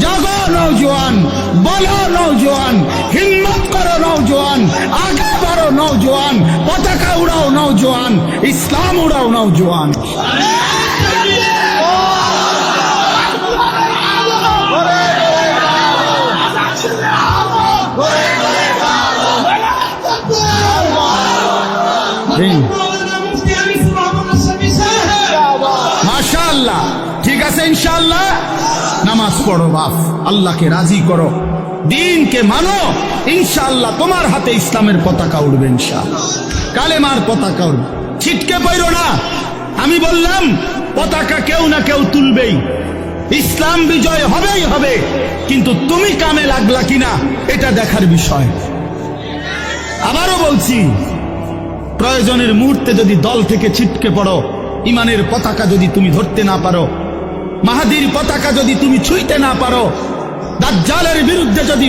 জাগো, নওজোয়ান বলো, নওজোয়ান হিম্মত করো, নওজোয়ান আগে বাড়ো, নওজোয়ান পতাকা উড়াও, নওজোয়ান ইসলাম উড়াও, নওজোয়ান। মাশাআল্লাহ, ঠিক আছে, ইনশাআল্লাহ নামাজ পড়ো বাপ, আল্লাহকে রাজি করো, দ্বীনকে মানো, ইনশাআল্লাহ তোমার হাতে ইসলামের পতাকা উঠবে, ইনশাআল্লাহ কালেমার পতাকা উঠবে। ছিটকে পড়ো না, আমি বললাম পতাকা কেউ না কেউ তুলবেই, ইসলাম বিজয় হবেই হবে, কিন্তু তুমি কামে লাগলা কিনা এটা দেখার বিষয়। আবারও বলছি, প্রয়োজনের মুহূর্তে যদি দল থেকে ছিটকে পড়ো, ইমানের পতাকা যদি তুমি ধরতে না পারো, মাহাদির পতাকা যদি তুমি ছুঁইতে না পারো, দাজ্জালের বিরুদ্ধে যদি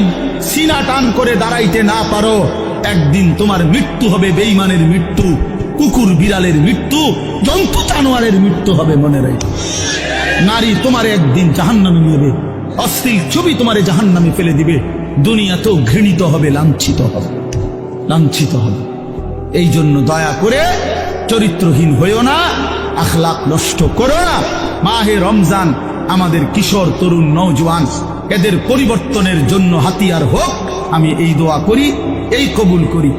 সিনা টান করে দাঁড়াইতে না পারো, একদিন তোমার মৃত্যু হবে বেঈমানের মৃত্যু, কুকুর বিড়ালের মৃত্যু, জন্তু জানোয়ারের মৃত্যু হবে, মনে রাখো। নারী তোমারে একদিন জাহান্নামে নেবে, অশ্লীল ছবি তোমারে জাহান্নামে ফেলে দিবে, দুনিয়াতেও ঘৃণিত হবে, লাঞ্ছিত হবে, লাঞ্ছিত হবে। এই জন্য দয়া করে চরিত্রহীন হইও না, আখলাক নষ্ট করো না। মাহে রমজান আমাদের কিশোর তরুণ নওজোয়ান এদের পরিবর্তনের জন্য হাতিয়ার হোক, আমি এই দোয়া করি, এই কবুল করি।